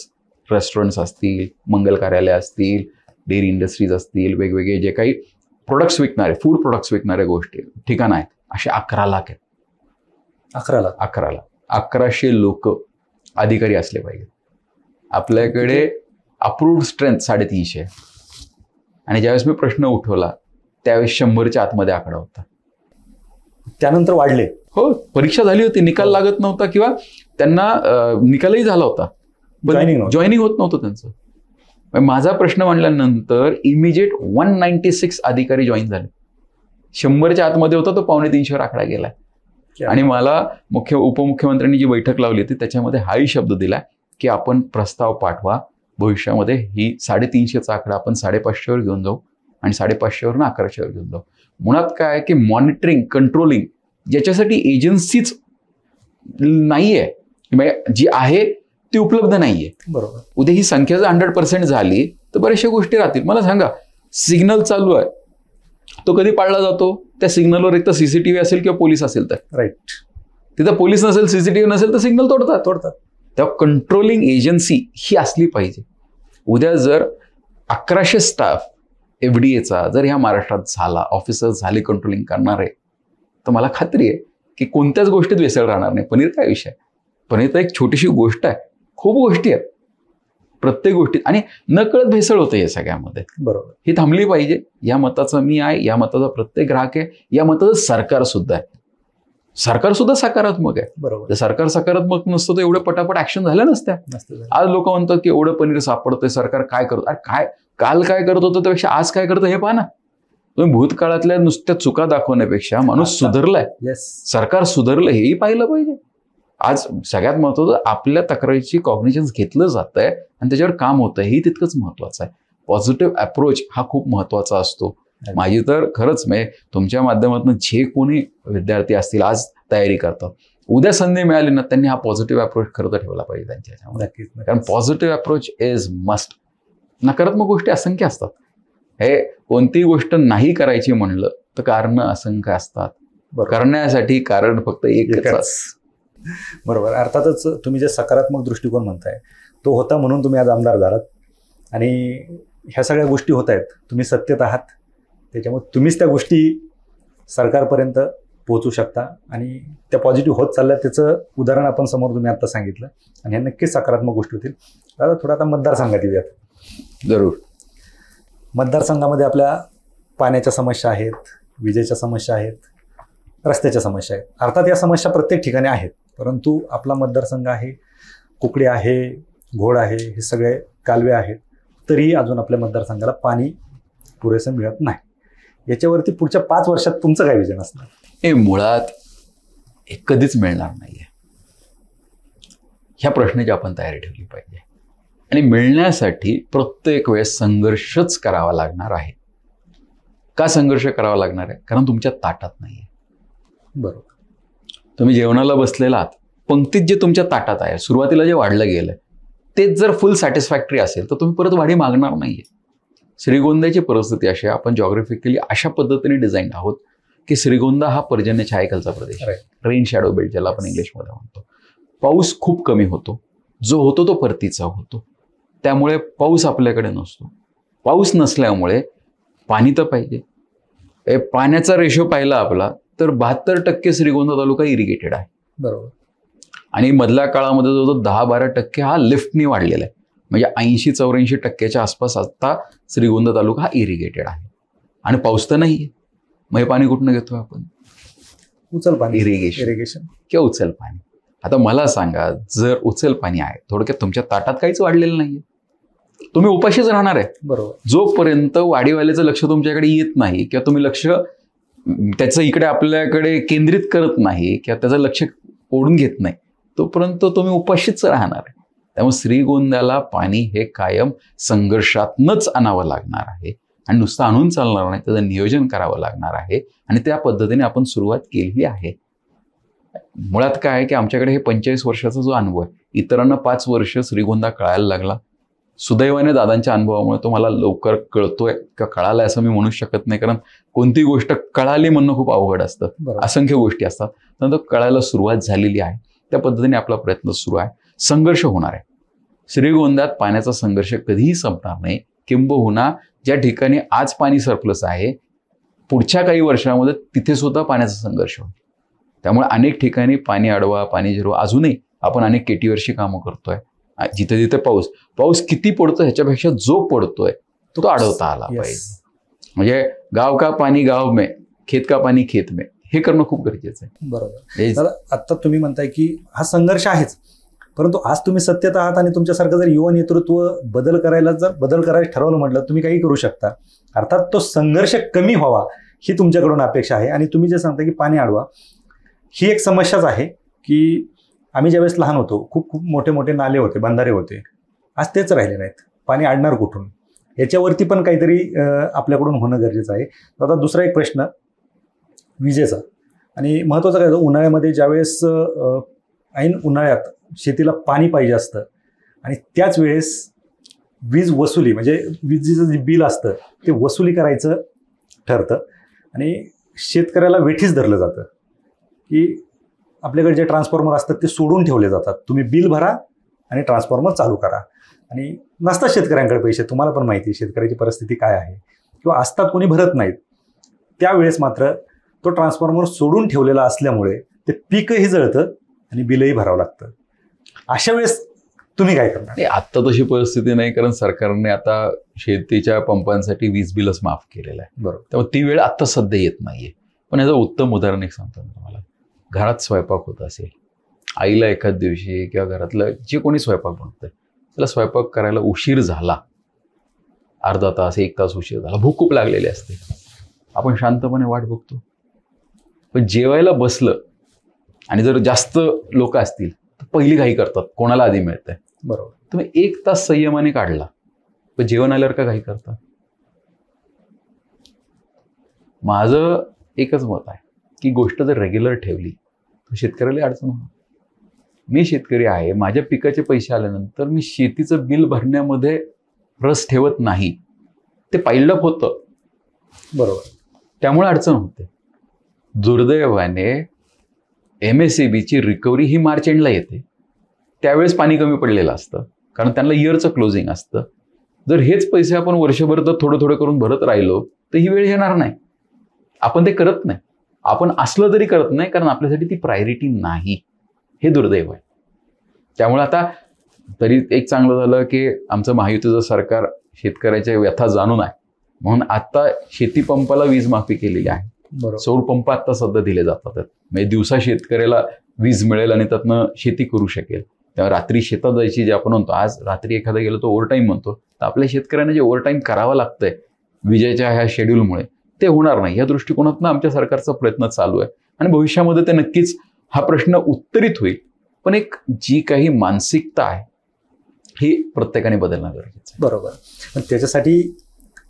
रेस्टॉरंट्स असतील, मंगल कार्यालय असतील, डेअरी इंडस्ट्रीज असतील, वेगवेगळे जे काही प्रोडक्ट्स विकणारे, फूड प्रोडक्ट्स विकणाऱ्या गोष्टी ठिकाणं आहेत, असे 11 लाख आहेत. 11 लाख? 11 लाख. 1100 लोक अधिकारी असले पाहिजे. आपल्याकडे अप्रूव्ड स्ट्रेंथ 350 आहे. आणि ज्यावेळेस मी प्रश्न उठवला त्यावेळेस 100च्या आतमध्ये आकडा होता. त्यानंतर वाढले? हो, परीक्षा झाली होती, निकाल लागत नव्हता किंवा त्यांना निकालही झाला होता, जॉईनिंग होत नव्हतं त्यांचं. माझा प्रश्न मांडल्यानंतर इमिजिएट 196 अधिकारी जॉईन झाले. 100च्या आतमध्ये होता तो 250वर आकडा गेलाय. आणि मला उपमुख्यमंत्र्यांनी जी बैठक लावली होती त्याच्यामध्ये हाही शब्द दिला की आपण प्रस्ताव पाठवा, भविष्यामध्ये ही 350चा आकडा आपण 550वर घेऊन जाऊ आणि 550वरून 1100वर घेऊन जाऊ. मुळात काय आहे की मॉनिटरिंग, कंट्रोलिंग ज्याच्यासाठी एजन्सीच नाहीये, जी आहे ती उपलब्ध नाहीये. बरोबर. उद्या ही संख्या जर 100% झाली तर बऱ्याचशा गोष्टी राहतील. मला सांगा, सिग्नल चालू आहे, तो कधी पाळला जातो? त्या सिग्नलवर एक तर CCTV असेल किंवा पोलीस असेल तर. राईट. तिथं पोलीस नसेल, CCTV नसेल तर सिग्नल तोडतात. तेव्हा कंट्रोलिंग एजन्सी ही असली पाहिजे. उद्या जर 1100 स्टाफ FDAचा जर ह्या महाराष्ट्रात झाला, ऑफिसर्स झाले कंट्रोलिंग करणारे, तर मला खात्री आहे की कोणत्याच गोष्टीत भेसळ राहणार नाही. पनीर काय विषय? पनीर तर एक छोटीशी गोष्ट आहे, खूप गोष्टी आहेत प्रत्येक गोष्टीत, आणि नकळत भेसळ होते या सगळ्यामध्ये. बरोबर. ही थांबली पाहिजे. या मताचा मी आहे, या मताचा प्रत्येक ग्राहक आहे, या मताचं सरकार सुद्धा आहे. सरकार सुद्धा सकारात्मक आहे. बरोबर. जर सरकार सकारात्मक नसतं तर एवढं पटापट ऍक्शन झाल्या नसत्या. आज लोक म्हणतात की एवढं पनीर सापडतंय, सरकार काय करतो? अरे काय, काल काय करत होतं त्यापेक्षा आज काय करतं हे पहा ना. तुम्ही भूतकाळातल्या नुसत्या चुका दाखवण्यापेक्षा माणूस सुधारलाय, सरकार सुधारलं हेही पाहिलं पाहिजे. आज सगळ्यात महत्वाचं आपल्या तक्रारीची कॉग्निशन्स घेतलं जात आहे आणि त्याच्यावर काम होतं, हेही तितकंच महत्वाचं आहे. पॉझिटिव्ह अप्रोच हा खूप महत्वाचा असतो. माझी तर खरंच तुमच्या माध्यमातून जे कोणी विद्यार्थी असतील आज तयारी करतात, उद्या संधी मिळाली ना त्यांनी हा पॉझिटिव्ह अप्रोच खरं तर ठेवला पाहिजे त्यांच्या ह्याच्यामध्ये. कारण पॉझिटिव्ह अप्रोच इज मस्ट. नकारात्मक गोष्टी असंख्य असतात. हे कोणतीही गोष्ट नाही करायची म्हणलं तर कारण असंख्य असतात. करण्यासाठी कारण फक्त एकच. बरोबर. अर्थातच तुम्ही जे सकारात्मक दृष्टिकोन म्हणताय तो होता म्हणून तुम्ही आज आमदार झालात आणि ह्या सगळ्या गोष्टी होत आहेत. तुम्ही सत्तेत आहात, त्याच्यामुळे तुम्हीच त्या गोष्टी सरकारपर्यंत पोहोचू शकता आणि त्या पॉझिटिव्ह होत चालल्या. त्याचं उदाहरण आपण समोर तुम्ही आता सांगितलं आणि ह्या नक्कीच सकारात्मक गोष्टी होतील. दादा, थोडं आता मतदारसंघात येऊयात. जरूर. मतदारसंघामध्ये आपल्या पाण्याच्या समस्या आहेत, विजेच्या समस्या आहेत, रस्त्याच्या समस्या आहेत. अर्थात या समस्या प्रत्येक ठिकाणी आहेत, परंतु आपला मतदारसंघ आहे, कुकडे आहे, घोड आहे, हे सगळे कालवे आहेत, तरीही अजून आपल्या मतदारसंघाला पाणी पुरेसं मिळत नाही. याच्यावरती पुढच्या 5 वर्षात तुमचं काय विजन असणार? हे मुळात हे कधीच मिळणार नाहीये. ह्या प्रश्नाची आपण तयारी ठेवली पाहिजे आणि मिळण्यासाठी प्रत्येक वेळेस संघर्षच करावा लागणार आहे. का संघर्ष करावा लागणार आहे? कारण तुमच्या ताटात नाहीये. बरोबर. तुम्ही जेवणाला बसलेला आहात, पंक्तीत जे तुमच्या ताटात आहे, सुरुवातीला जे वाढलं गेलंय तेच जर फुल सॅटिस्फॅक्टरी असेल तर तुम्ही परत वाढी मागणार नाहीये. श्रीगोंद्याची परिस्थिती अशी आहे, आपण जॉग्राफिकली अशा पद्धतीने डिझाईन आहोत की श्रीगोंदा हा पर्जन्य छायेखालचा प्रदेश, रेन शॅडो बेल्ट ज्याला आपण इंग्लिशमध्ये म्हणतो. पाऊस खूप कमी होतो, जो होतो तो परतीचा होतो, त्यामुळे पाऊस आपल्याकडे नसतो. पाऊस नसल्यामुळे पाणी तर पाहिजे. पाण्याचा रेशो पाहिला आपला तर 72% श्रीगोंदा तालुका इरिगेटेड आहे. बरोबर. आणि मधल्या काळामध्ये जो 10-12% हा लिफ्टनी वाढलेला आहे. म्हणजे 80-84% आसपास आता श्रीगोंदा तालुका हा इरिगेटेड आहे. आणि पाऊस तर नाहीये, मग हे पाणी कुठनं घेतो आपण? उचल पाणी, इरिगेशन किंवा उचल पाणी. आता मला सांगा, जर उचल पाणी आहे, थोडक्यात तुमच्या ताटात काहीच वाढलेलं नाहीये, तुम्ही उपाशीच राहणार आहे. बरोबर. जोपर्यंत वाढीवाल्याचं लक्ष तुमच्याकडे येत नाही किंवा तुम्ही लक्ष त्याचं इकडे आपल्याकडे केंद्रित करत नाही किंवा त्याचं लक्ष ओढून घेत नाही, तोपर्यंत तुम्ही उपाशीच राहणार आहे. त्यामुळे श्रीगोंद्याला पाणी हे कायम संघर्षातनंच आणावं लागणार आहे आणि नुसतं आणून चालणार नाही, त्याचं नियोजन करावं लागणार आहे आणि त्या पद्धतीने आपण सुरुवात केलेली आहे. मुळात काय आहे की आमच्याकडे हे 45 वर्षाचा जो अनुभव आहे, इतरांना 5 वर्ष श्रीगोंदा कळायला लागला. सुदैवाने दादांच्या अनुभवामुळे तो मला लवकर कळतोय का कळालाय असं मी म्हणू शकत नाही, कारण कोणती गोष्ट कळाली म्हणणं खूप अवघड असतं. असंख्य गोष्टी असतात, तर कळायला सुरुवात झालेली आहे. त्या पद्धतीने आपला प्रयत्न सुरू आहे. संघर्ष होणार आहे. श्रीगोंद्यात पाण्याचा संघर्ष कधीही संपणार नाही. किंबहुना ज्या ठिकाणी आज पाणी सरप्लस आहे, पुढच्या काही वर्षामध्ये तिथे सुद्धा पाण्याचा संघर्ष होईल. त्यामुळे अनेक ठिकाणी पाणी अडवा, पाणी जिरवा. अजूनही आपण अनेक केटीवरची कामं करतोय. जिथे जिथे पाऊस किती पडतो ह्याच्यापेक्षा जो पडतोय तो अडवता आला पाहिजे. म्हणजे गाव का पाणी गाव में, खेत का पाणी खेत में, हे करणं खूप गरजेचं आहे. बरोबर. आता तुम्ही म्हणताय की हा संघर्ष आहेच, परंतु आज तुम्ही सत्तेत आहात आणि तुमच्यासारखं जर युवा नेतृत्व बदल करायला ठरवलं म्हटलं, तुम्ही काही करू शकता. अर्थात तो संघर्ष कमी व्हावा ही तुमच्याकडून अपेक्षा आहे. आणि तुम्ही जे सांगता की पाणी अडवा, ही एक समस्याच आहे की आम्ही ज्यावेळेस लहान होतो, खूप खूप मोठे मोठे नाले होते, बंधारे होते. आज तेच राहिले नाहीत. पाणी अडणार कुठून? याच्यावरती पण काहीतरी आपल्याकडून होणं गरजेचं आहे. आता दुसरा एक प्रश्न विजेचा, आणि महत्त्वाचा काय, उन्हाळ्यामध्ये ज्यावेळेस ऐन उन्हाळ्यात शेतीला पाणी पाहिजे असतं आणि त्याच वेळेस वीज वसुली, म्हणजे विजेचं जे बिल असतं ते वसुली करायचं ठरतं आणि शेतकऱ्याला वेठीच धरलं जातं की आपल्याकडे जे ट्रान्सफॉर्मर असतात ते सोडून ठेवले जातात. तुम्ही बिल भरा आणि ट्रान्सफॉर्मर चालू करा. आणि नसतात शेतकऱ्यांकडे पैसे. तुम्हाला पण माहिती आहे शेतकऱ्याची परिस्थिती काय आहे, किंवा असतात कोणी भरत नाहीत. त्यावेळेस मात्र तो ट्रान्सफॉर्मर सोडून ठेवलेला असल्यामुळे ते पीकही जळतं आणि बिलही भरावं लागतं. अशा वेळेस तुम्ही काय करणार? आत्ता तशी परिस्थिती नाही, कारण सरकारने आता शेतीच्या पंपांसाठी वीज बिलच माफ केलेलं आहे. बरोबर. त्यामुळे ती वेळ आत्ता सध्या येत नाहीये. पण याचं उत्तम उदाहरण एक सांगतो मी तुम्हाला. घरात स्वयंपाक होत असेल, आईला एखाद दिवशी किंवा घरातलं जे कोणी स्वयंपाक बनतंय त्याला स्वयंपाक करायला उशीर झाला, अर्धा तास 1 तास उशीर झाला, भूक खूप लागलेली असते, आपण शांतपणे वाट बघतो. पण जेवायला बसलं आणि जर जास्त लोक असतील तर पहिली घाई करतात, कोणाला आधी मिळतंय. बरोबर. तुम्ही 1 तास संयमाने काढला, पण जेवण आल्यावर का घाई करता? माझं एकच मत आहे की गोष्ट जर रेग्युलर ठेवली तर शेतकऱ्याला अडचण होणार. मी शेतकरी आहे, माझ्या पिकाचे पैसे आल्यानंतर मी शेतीचं बिल भरण्यामध्ये रस ठेवत नाही, ते पाईल्डअप होतं. बरोबर. त्यामुळे अडचण होते. दुर्दैवाने MSEBची रिकव्हरी ही मार्च एंडला येते. त्यावेळेस पाणी कमी पडलेलं असतं, कारण त्यांना इयरचं क्लोजिंग असतं. जर हेच पैसे आपण वर्षभर तर थोडं थोडं करून भरत राहिलो तर ही वेळ येणार नाही. आपण ते करत नाही. आपण असलं तरी करत नाही, कारण आपल्यासाठी ती प्रायोरिटी नाही. हे दुर्दैव आहे. त्यामुळे आता तरी एक चांगलं झालं की आमचं महायुतीचं सरकार शेतकऱ्याच्या व्यथा जाणून आहे, म्हणून आता शेती पंपाला वीज माफी केलेली आहे. सौर पंप आता सध्या दिले जातात. म्हणजे दिवसा शेतकऱ्याला वीज मिळेल आणि त्यातनं शेती करू शकेल. तेव्हा रात्री शेतात जायची जे आपण म्हणतो, आज रात्री एखादा गेलो तो ओव्हरटाईम म्हणतो, तर आपल्या शेतकऱ्यांना जे ओव्हरटाईम करावं लागतंय विजेच्या ह्या शेड्यूलमुळे ते होणार नाही. या दृष्टिकोनातून आमच्या सरकारचा प्रयत्न चालू आहे आणि भविष्यामध्ये ते नक्कीच हा प्रश्न उत्तरित होईल. पण एक जी काही मानसिकता आहे ही प्रत्येकाने बदलणं गरजेचं आहे. बरोबर. पण त्याच्यासाठी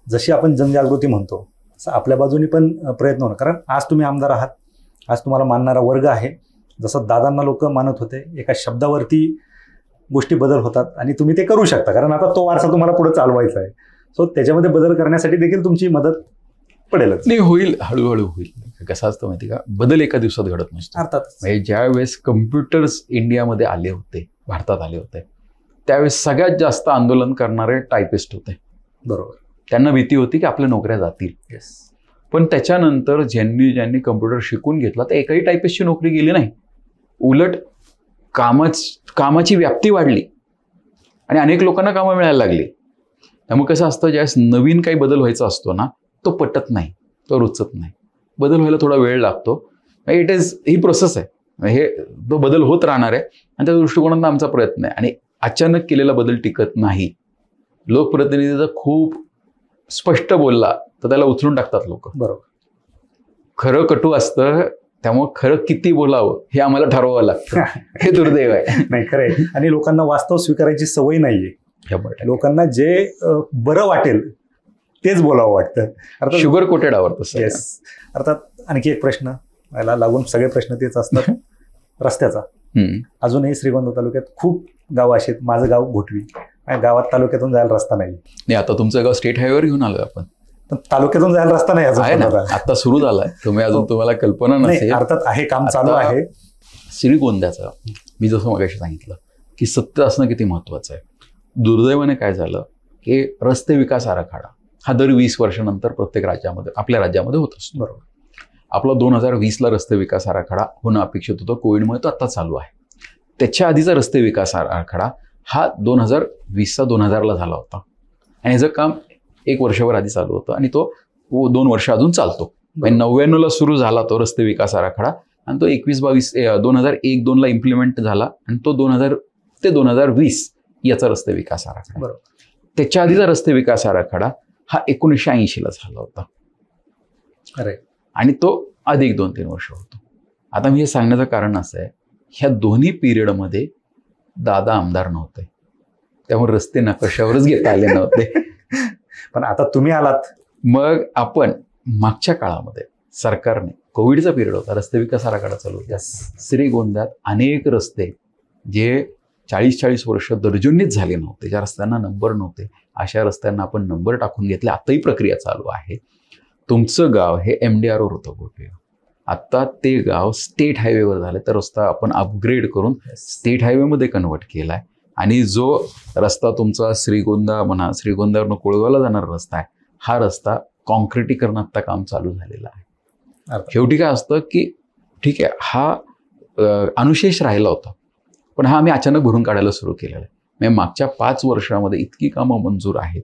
जशी आपण जनजागृती म्हणतो तसं आपल्या बाजूने पण प्रयत्न होणार. कारण आज तुम्ही आमदार आहात, आज तुम्हाला मानणारा वर्ग आहे. जसं दादांना लोक मानत होते, एका शब्दावरती गोष्टी बदल होतात आणि तुम्ही ते करू शकता, कारण आता तो वारसा तुम्हाला पुढे चालवायचा आहे. सो त्याच्यामध्ये बदल करण्यासाठी देखील तुमची मदत पडेलच. नाही, होईल, हळूहळू होईल. कसं असतं माहिती का, बदल एका दिवसात घडत नसतो. अर्थात. म्हणजे ज्या वेळेस कम्प्युटर्स इंडियामध्ये आले होते, भारतात आले होते, त्यावेळेस सगळ्यात जास्त आंदोलन करणारे टायपिस्ट होते. बरोबर. त्यांना भीती होती की आपल्या नोकऱ्या जातील. पण त्याच्यानंतर ज्यांनी कम्प्युटर शिकून घेतला तर एकाही टायपिस्टची नोकरी गेली नाही. उलट कामाची व्याप्ती वाढली आणि अनेक लोकांना कामं मिळायला लागली. त्यामुळे कसं असतं, ज्यावेळेस नवीन काही बदल व्हायचा असतो ना, तो पटत नाही, तो रुचत नाही. बदल व्हायला थोडा वेळ लागतो. इट इज ही प्रोसेस आहे. हे तो बदल होत राहणार आहे आणि त्या दृष्टिकोनातून आमचा प्रयत्न आहे. आणि अचानक केलेला बदल टिकत नाही. लोकप्रतिनिधी जर खूप स्पष्ट बोलला तर त्याला उचलून टाकतात लोक. बरोबर. खरं कटू असतं, त्यामुळे खरं किती बोलावं हे आम्हाला ठरवावं लागतं. हे दुर्दैव आहे. नाही, खरं आहे. आणि लोकांना वास्तव स्वीकारायची सवय नाहीये. लोकांना जे बरं वाटेल तेच बोलावं वाटतं. अर्थात शुगर कोटेड आवडतं. येस. अर्थात आणखी एक प्रश्न, याला लागून सगळे प्रश्न तेच असतात. रस्त्याचा अजूनही श्रीगोंदा तालुक्यात खूप गावं अशी आहेत. माझं गाव घोटवी, गावात तालुक्यातून जायला रस्ता नाही. आता तुमचं गाव स्टेट हायवेवर घेऊन आलोय आपण, पण तालुक्यातून जायला रस्ता नाही अजून. आता सुरू झालाय. तुम्हाला कल्पना नसेल. अर्थात आहे, काम चालू आहे. श्रीगोंद्याचं मी जसं मगाशी सांगितलं की सत्य असणं किती महत्वाचं आहे. दुर्दैवाने काय झालं की रस्ते विकास आराखडा हा दर 20 वर्षानंतर प्रत्येक राज्यामध्ये, आपल्या राज्यामध्ये होत असतो. बरोबर. आपला 2020ला रस्ते विकास आराखडा होणं अपेक्षित होतं. कोविडमुळे तो आता चालू आहे. त्याच्या आधीचा रस्ते विकास आराखडा हा 2020चा 2000ला झाला होता आणि ह्याचं काम 1 वर्षभर आधी चालू होतं आणि तो 2 वर्ष अजून चालतो. 99ला सुरू झाला तो रस्ते विकास आराखडा आणि तो 2001-2ला इम्प्लिमेंट झाला आणि तो 2000 ते 2020 याचा रस्ते विकास आराखडा. बरोबर. त्याच्या आधीचा रस्ते विकास आराखडा हा 1980ला झाला होता. अरे. आणि तो अधिक 2-3 वर्ष होतो. आता मी हे सांगण्याचं कारण असं आहे, ह्या दोन्ही पिरियडमध्ये दादा आमदार नव्हते, त्यामुळे रस्ते नकाशावरच घेता आले नव्हते. पण आता तुम्ही आलात. मग आपण मागच्या काळामध्ये सरकारने, कोविडचा पिरियड होता, रस्ते विकास आराखडा चालू होता. श्रीगोंद्यात अनेक रस्ते जे 40-40 वर्ष दर्जनीच झाले नव्हते, ज्या रस्त्यांना नंबर नव्हते, अशा रस्त्यांना आपण नंबर टाकून घेतले. आताही प्रक्रिया चालू आहे. तुमचं गाव हे MDR वर होतं घोटवे, आता ते गाव स्टेट हायवेवर झालं. तर रस्ता आपण अपग्रेड करून स्टेट हायवेमध्ये कन्वर्ट केलाय. आणि जो रस्ता तुमचा श्रीगोंदा म्हणा, श्रीगोंद्यावरनं कोळगावला जाणारा रस्ता आहे, हा रस्ता कॉन्क्रिटीकरण आता काम चालू झालेलं आहे. शेवटी काय असतं की ठीक आहे, हा अनुशेष राहिला होता, पण हा आम्ही अचानक भरून काढायला सुरू केलेला आहे. म्हणजे मागच्या 5 वर्षामध्ये इतकी कामं मंजूर आहेत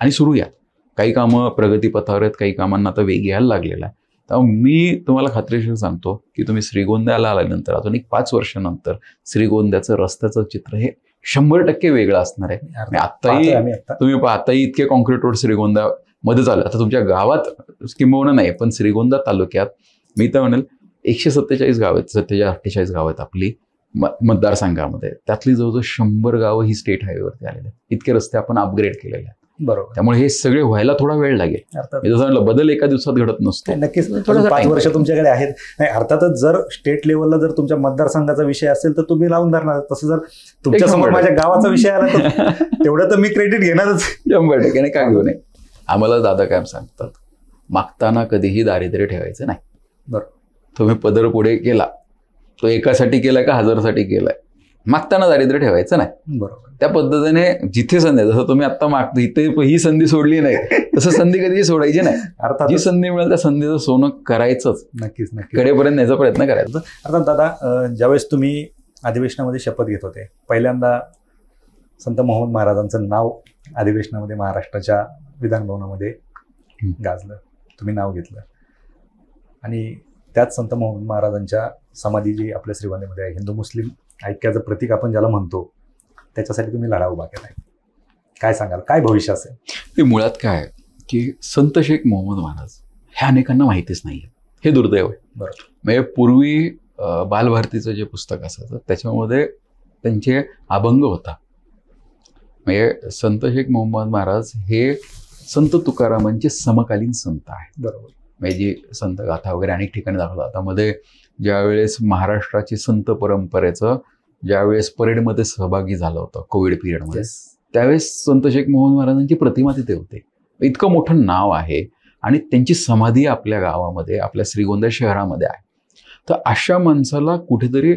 आणि सुरू आहेत. काही कामं प्रगतीपथावर आहेत, काही कामांना आता वेग यायला लागलेला आहे. त्यामुळे मी तुम्हाला खात्रीशीर सांगतो की तुम्ही श्रीगोंद्याला आल्यानंतर अजून एक 5 वर्षानंतर श्रीगोंद्याचं रस्त्याचं चित्र हे 100% वेगळं असणार आहे. आताही तुम्ही आताही इतके कॉन्क्रीट रोड श्रीगोंदा मध्ये चालू. आता तुमच्या गावात किंबहुना नाही, पण श्रीगोंदा तालुक्यात मी तर म्हणेल 147 गाव आहेत, 47-48 गाव आहेत आपली मतदारसंघामध्ये. त्यातली जवळजवळ 100 गावं ही स्टेट हायवेवरती आलेली आहेत. इतके रस्ते आपण अपग्रेड केलेले आहेत. बरोबर. त्यामुळे हे सगळे व्हायला थोडा वेळ लागेल. जसं म्हटलं, बदल एका दिवसात घडत नसतो. नक्कीच 5 वर्ष तुमच्याकडे आहेत. नाही, अर्थातच जर स्टेट लेवलला जर तुमच्या मतदारसंघाचा विषय असेल तर तुम्ही लावून धरणार. तसं जर तुमच्या समोर माझ्या गावाचा विषय आला तर तेवढं तर मी क्रेडिट घेणारच. 100% काय घेऊ नये. आम्हाला दादा काय सांगतात, मागताना कधीही दारिद्र्य ठेवायचं नाही. बरोबर. तुम्ही पदर पुढे केला, तो एकासाठी केलाय का 1000साठी केलाय, मागताना दारिद्र्य ठेवायचं नाही. बरोबर. त्या पद्धतीने जिथे संधी, जसं तुम्ही आता मागता इथे ही संधी सोडली नाही, तसं संधी कधी सोडायची नाही. अर्थात जी संधी मिळेल त्या संधीचं सोनं करायचंच. नक्कीच कडेपर्यंत न्यायचा प्रयत्न करायचा. अर्थात दादा, ज्यावेळेस तुम्ही अधिवेशनामध्ये शपथ घेत होते, पहिल्यांदा संत मोहम्मद महाराजांचं नाव अधिवेशनामध्ये महाराष्ट्राच्या विधानभवनामध्ये गाजलं, तुम्ही नाव घेतलं. आणि त्याच संत मोहम्मद महाराजांच्या समाधी जी आपल्या श्रीगोंद्यामध्ये आहे, हिंदू मुस्लिम ऐक्याचं प्रतीक आपण ज्याला म्हणतो, त्याच्यासाठी तुम्ही लढा उभा केलाय. काय सांगाल, काय भविष्य असेल? ते मुळात काय आहे की संत शेख मोहम्मद महाराज हे अनेकांना माहितीच नाही आहे. हे दुर्दैव आहे. बरोबर. म्हणजे पूर्वी बालभारतीचं जे पुस्तक असायचं त्याच्यामध्ये त्यांचे अभंग होता. म्हणजे संत शेख मोहम्मद महाराज हे संत तुकारामांचे समकालीन संत आहेत. बरोबर. म्हणजे जी संत गाथा वगैरे अनेक ठिकाणी दाखवतात. आता मध्ये ज्यावेळेस महाराष्ट्राची संत परंपरेचं ज्यावेळेस परेडमध्ये सहभागी झालं होतं कोविड पिरियडमध्ये, त्यावेळेस संत शेख मोहम्मद महाराजांची प्रतिमा तिथे होते. इतकं मोठं नाव आहे आणि त्यांची समाधी आपल्या गावामध्ये, आपल्या श्रीगोंदा शहरामध्ये आहे. तर अशा माणसाला कुठेतरी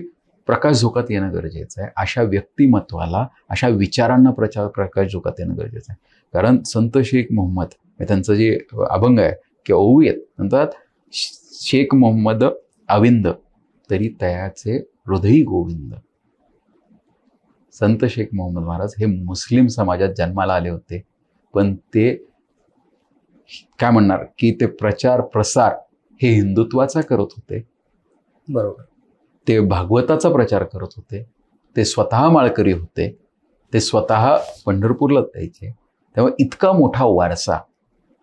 प्रकाश झोकात येणं गरजेचं आहे. अशा व्यक्तिमत्वाला, अशा विचारांना प्रकाश झोकात येणं गरजेचं आहे. कारण संत शेख मोहम्मद त्यांचं जे अभंग आहे की ओवीत म्हणतात, शेख मोहम्मद अविंद तरी तयाचे हृदयी गोविंद. संत शेख मोहम्मद महाराज हे मुस्लिम समाजात जन्माला आले होते, पण ते काय म्हणणार की ते प्रचार प्रसार हे हिंदुत्वाचा करत होते. बरोबर. ते भागवताचा प्रचार करत होते. ते स्वतः माळकरी होते. ते स्वतः पंढरपूरला जायचे. त्यामुळे इतका मोठा वारसा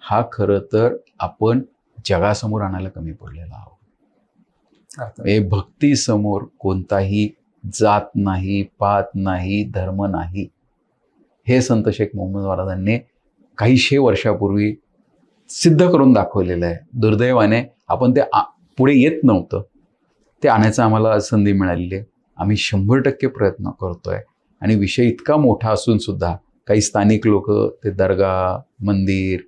हा खरं तर आपण जगासमोर आणायला कमी पडलेला आहोत. हे भक्तीसमोर कोणताही जात नाही, पात नाही, धर्म नाही. हे संत शेख मोहम्मद महाराजांनी काहीशे वर्षापूर्वी सिद्ध करून दाखवलेलं आहे. दुर्दैवाने आपण ते पुढे येत नव्हतं. ते आणायचं आम्हाला संधी मिळालेली आहे. आम्ही 100% प्रयत्न करतोय. आणि विषय इतका मोठा असून सुद्धा काही स्थानिक लोक ते दर्गा, मंदिर,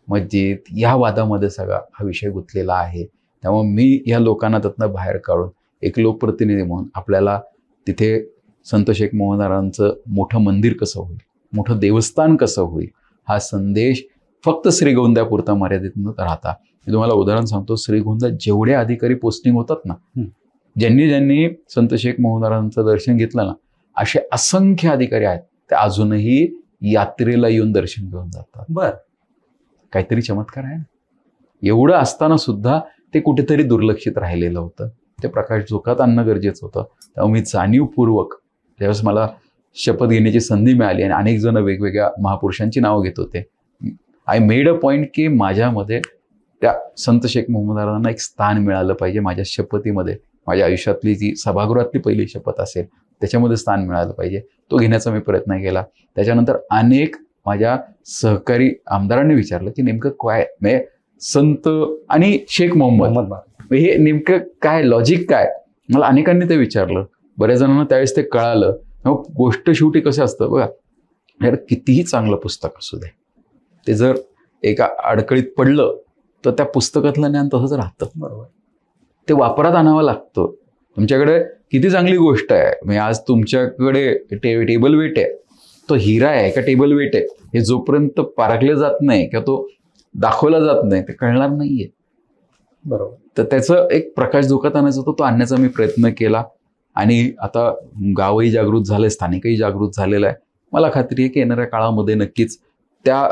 मस्जिद या वादामध्ये सगळा हा विषय गुंतलेला आहे. त्यामुळे मी या लोकांना त्यातनं बाहेर काढून एक लोकप्रतिनिधी म्हणून आपल्याला तिथे संत शेख मोहम्मद महाराजांचं मोठं मंदिर कसं होईल, मोठं देवस्थान कसं होईल, हा संदेश फक्त श्रीगोंद्यापुरता मर्यादित न राहता, मी तुम्हाला उदाहरण सांगतो, श्रीगोंद्यात जेवढे अधिकारी पोस्टिंग होतात ना, ज्यांनी संत शेख मोहम्मद महाराजांचं दर्शन घेतलं ना, असे असंख्य अधिकारी आहेत. ते अजूनही यात्रेला येऊन दर्शन घेऊन जातात. बरं, काहीतरी चमत्कार आहे ना. एवढं असताना सुद्धा ते कुठेतरी दुर्लक्षित राहिलेलं होतं. ते प्रकाश झोकात आणणं गरजेचं होतं. त्यामुळे मी जाणीवपूर्वक ज्यावेळेस मला शपथ घेण्याची संधी मिळाली आणि अनेक जण वेगवेगळ्या महापुरुषांची नावं घेत होते, आय मेड अ पॉईंट की माझ्यामध्ये त्या संत शेख मोहम्मद महाराजांना एक स्थान मिळालं पाहिजे. माझ्या शपथीमध्ये, माझ्या आयुष्यातली जी सभागृहातली पहिली शपथ असेल त्याच्यामध्ये स्थान मिळालं पाहिजे. तो घेण्याचा मी प्रयत्न केला. त्याच्यानंतर अनेक माझ्या सहकारी आमदारांनी विचारलं की नेमकं काय म्हणजे संत आणि शेख मोहम्मद हे नेमकं काय, लॉजिक काय. मला अनेकांनी ते विचारलं. बऱ्याच जणांना त्यावेळेस ते कळालं. गोष्ट शेवटी कसं असतं बघा, यार कितीही चांगलं पुस्तक असू दे, ते जर एका अडकळीत पडलं तर त्या पुस्तकातलं ज्ञान तसंच राहतं. बरोबर. ते वापरात आणावं लागतं. तुमच्याकडे किती चांगली गोष्ट आहे, म्हणजे आज तुमच्याकडे टेबल वेट आहे, तो हिरा आहे का टेबल वेट आहे, हे जोपर्यंत पारखले जात नाही किंवा तो दाखवला जात नाही ते कळणार नाहीये. बरोबर. तर त्याचं एक प्रकाश झोकात आणायचा होता, तो आणण्याचा मी प्रयत्न केला. आणि आता गावही जागृत झालंय, स्थानिकही जागृत झालेलं आहे. मला खात्री आहे की येणाऱ्या काळामध्ये नक्कीच त्या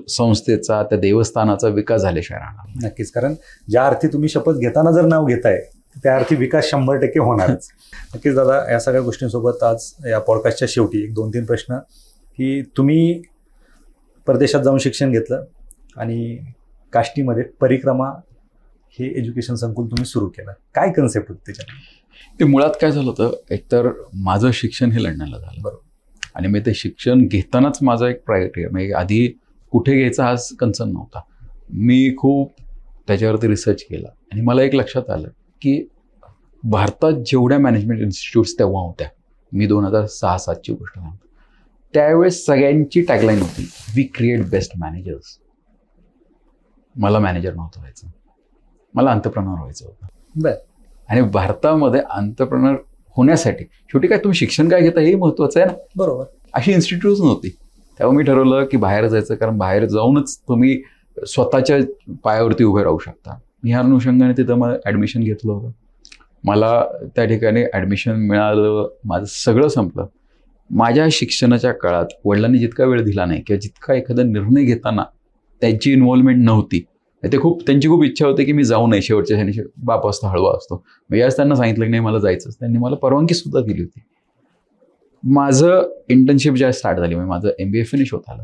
संस्थेचा, त्या देवस्थानाचा विकास झाल्याशिवाय राहणार. नक्कीच, कारण ज्या अर्थी तुम्ही शपथ घेताना जर नाव घेताय त्या अर्थी विकास 100% होणारच. नक्कीच दादा, या सगळ्या गोष्टींसोबत आज या पॉडकास्टच्या शेवटी एक 2-3 प्रश्न, की तुम्ही परदेशात जाऊन शिक्षण घेतलं आणि काष्टीमध्ये परिक्रमा हे एज्युकेशन संकुल तुम्ही सुरू केलं. काय कन्सेप्ट होती त्याच्यात? ते मुळात काय झालं होतं, एकतर माझं शिक्षण हे लंडनला झालं. बरोबर. आणि मी ते शिक्षण घेतानाच माझा एक प्रायोरिटी, म्हणजे आधी कुठे घ्यायचा हा कन्सर्न नव्हता. मी खूप त्याच्यावरती रिसर्च केला आणि मला एक लक्षात आलं की भारतात जेवढ्या मॅनेजमेंट इन्स्टिट्यूट्स तेव्हा होत्या, मी 2006-07ची गोष्ट सांगतो, त्यावेळेस सगळ्यांची टॅगलाईन होती, वी क्रिएट बेस्ट मॅनेजर्स. मला मॅनेजर नव्हतं व्हायचं, मला एंटरप्रेन्योर व्हायचं होतं. बरं. आणि भारतामध्ये एंटरप्रेन्योर होण्यासाठी शेवटी काय तुम्ही शिक्षण काय घेता हे महत्त्वाचं आहे ना. बरोबर. अशी इन्स्टिट्यूट्स नव्हती. तेव्हा मी ठरवलं की बाहेर जायचं, कारण बाहेर जाऊनच तुम्ही स्वतःच्या पायावरती उभे राहू शकता. मी ह्या अनुषंगाने तिथं मला ॲडमिशन घेतलं होतं. मला त्या ठिकाणी ॲडमिशन मिळालं, माझं सगळं संपलं. माझ्या शिक्षणाच्या काळात वडिलांनी जितका वेळ दिला नाही किंवा जितका एखादा निर्णय घेताना त्यांची इन्व्हॉल्वमेंट नव्हती. त्यांची खूप इच्छा होती की मी जाऊ नये शेवटच्या शनी, बाप असतो हळवा असतो. मी याच त्यांना सांगितलं की नाही मला जायचंच. त्यांनी मला परवानगी सुद्धा दिली होती. माझं इंटर्नशिप ज्या स्टार्ट झाली, म्हणजे माझं MBA फिनिश होत आलं,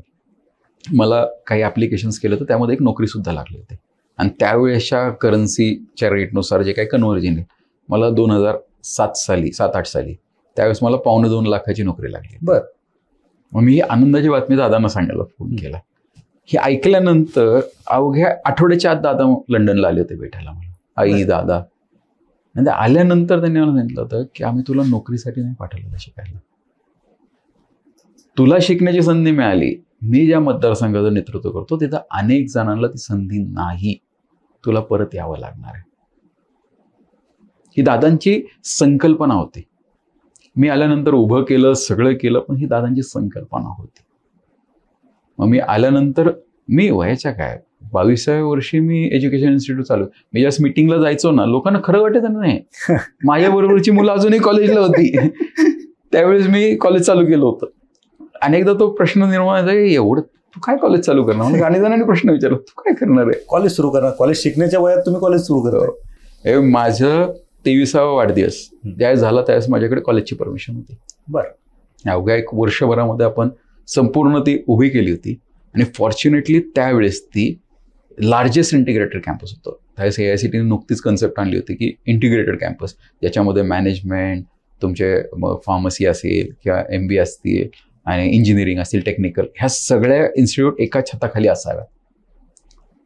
मला काही ॲप्लिकेशन्स केलं तर त्यामध्ये एक नोकरीसुद्धा लागली होती. आणि त्यावेळेसच्या करन्सीच्या रेटनुसार जे काही कन्व्हर्जन आहे, मला 2007-8 साली त्यावेळेस मला 2.25 लाखाची नोकरी लागली. बरं. मग मी ही आनंदाची बातमी दादांना सांगायला फोन केला. हे ऐकल्यानंतर अवघ्या आठवड्याच्या आत दादा लंडनला आले होते भेटायला मला, आई दादा. नंतर आल्यानंतर त्यांनी मला सांगितलं होतं की आम्ही तुला नोकरीसाठी नाही पाठवलं शिकायला, तुला शिकण्याची संधी मिळाली. मी ज्या मतदारसंघाचं नेतृत्व करतो तिथं अनेक जणांना ती संधी नाही, तुला परत यावं लागणार आहे. ही दादांची संकल्पना होती. मी आल्यानंतर उभं केलं, सगळं केलं, पण ही दादांची संकल्पना होती. मग मी आल्यानंतर मी वयाच्या काय 22व्या वर्षी मी एज्युकेशन इन्स्टिट्यूट चालू. मी ज्यावेळेस मिटिंगला जायचो ना, लोकांना खरं वाटायचं नाही माझ्या बरोबरची मुलं अजूनही कॉलेजला होती. त्यावेळेस मी कॉलेज चालू केलं होतं. अनेकदा तो प्रश्न निर्माण झाला, एवढं तू काय कॉलेज चालू करणार? म्हणजे अनेक जणांनी प्रश्न विचारला, तू काय करणार आहे? कॉलेज सुरू करणार, कॉलेज शिकण्याच्या वयात तुम्ही कॉलेज सुरू करता? हे माझं 23वा वाढदिवस ज्यावेळेस झाला त्यावेळेस माझ्याकडे कॉलेजची परमिशन होती. बरं. अवघ्या 1 वर्षभरामध्ये आपण संपूर्ण ती उभी केली होती. आणि फॉर्च्युनेटली त्यावेळेस ती लार्जेस्ट इंटिग्रेटेड कॅम्पस होतं. त्यावेळेस AICTने नुकतीच कन्सेप्ट आणली होती की इंटिग्रेटेड कॅम्पस, ज्याच्यामध्ये मॅनेजमेंट, तुमचे फार्मसी असेल किंवा MBA असतील आणि इंजिनिअरिंग असतील, टेक्निकल, ह्या सगळ्या इन्स्टिट्यूट एका छताखाली असाव्या.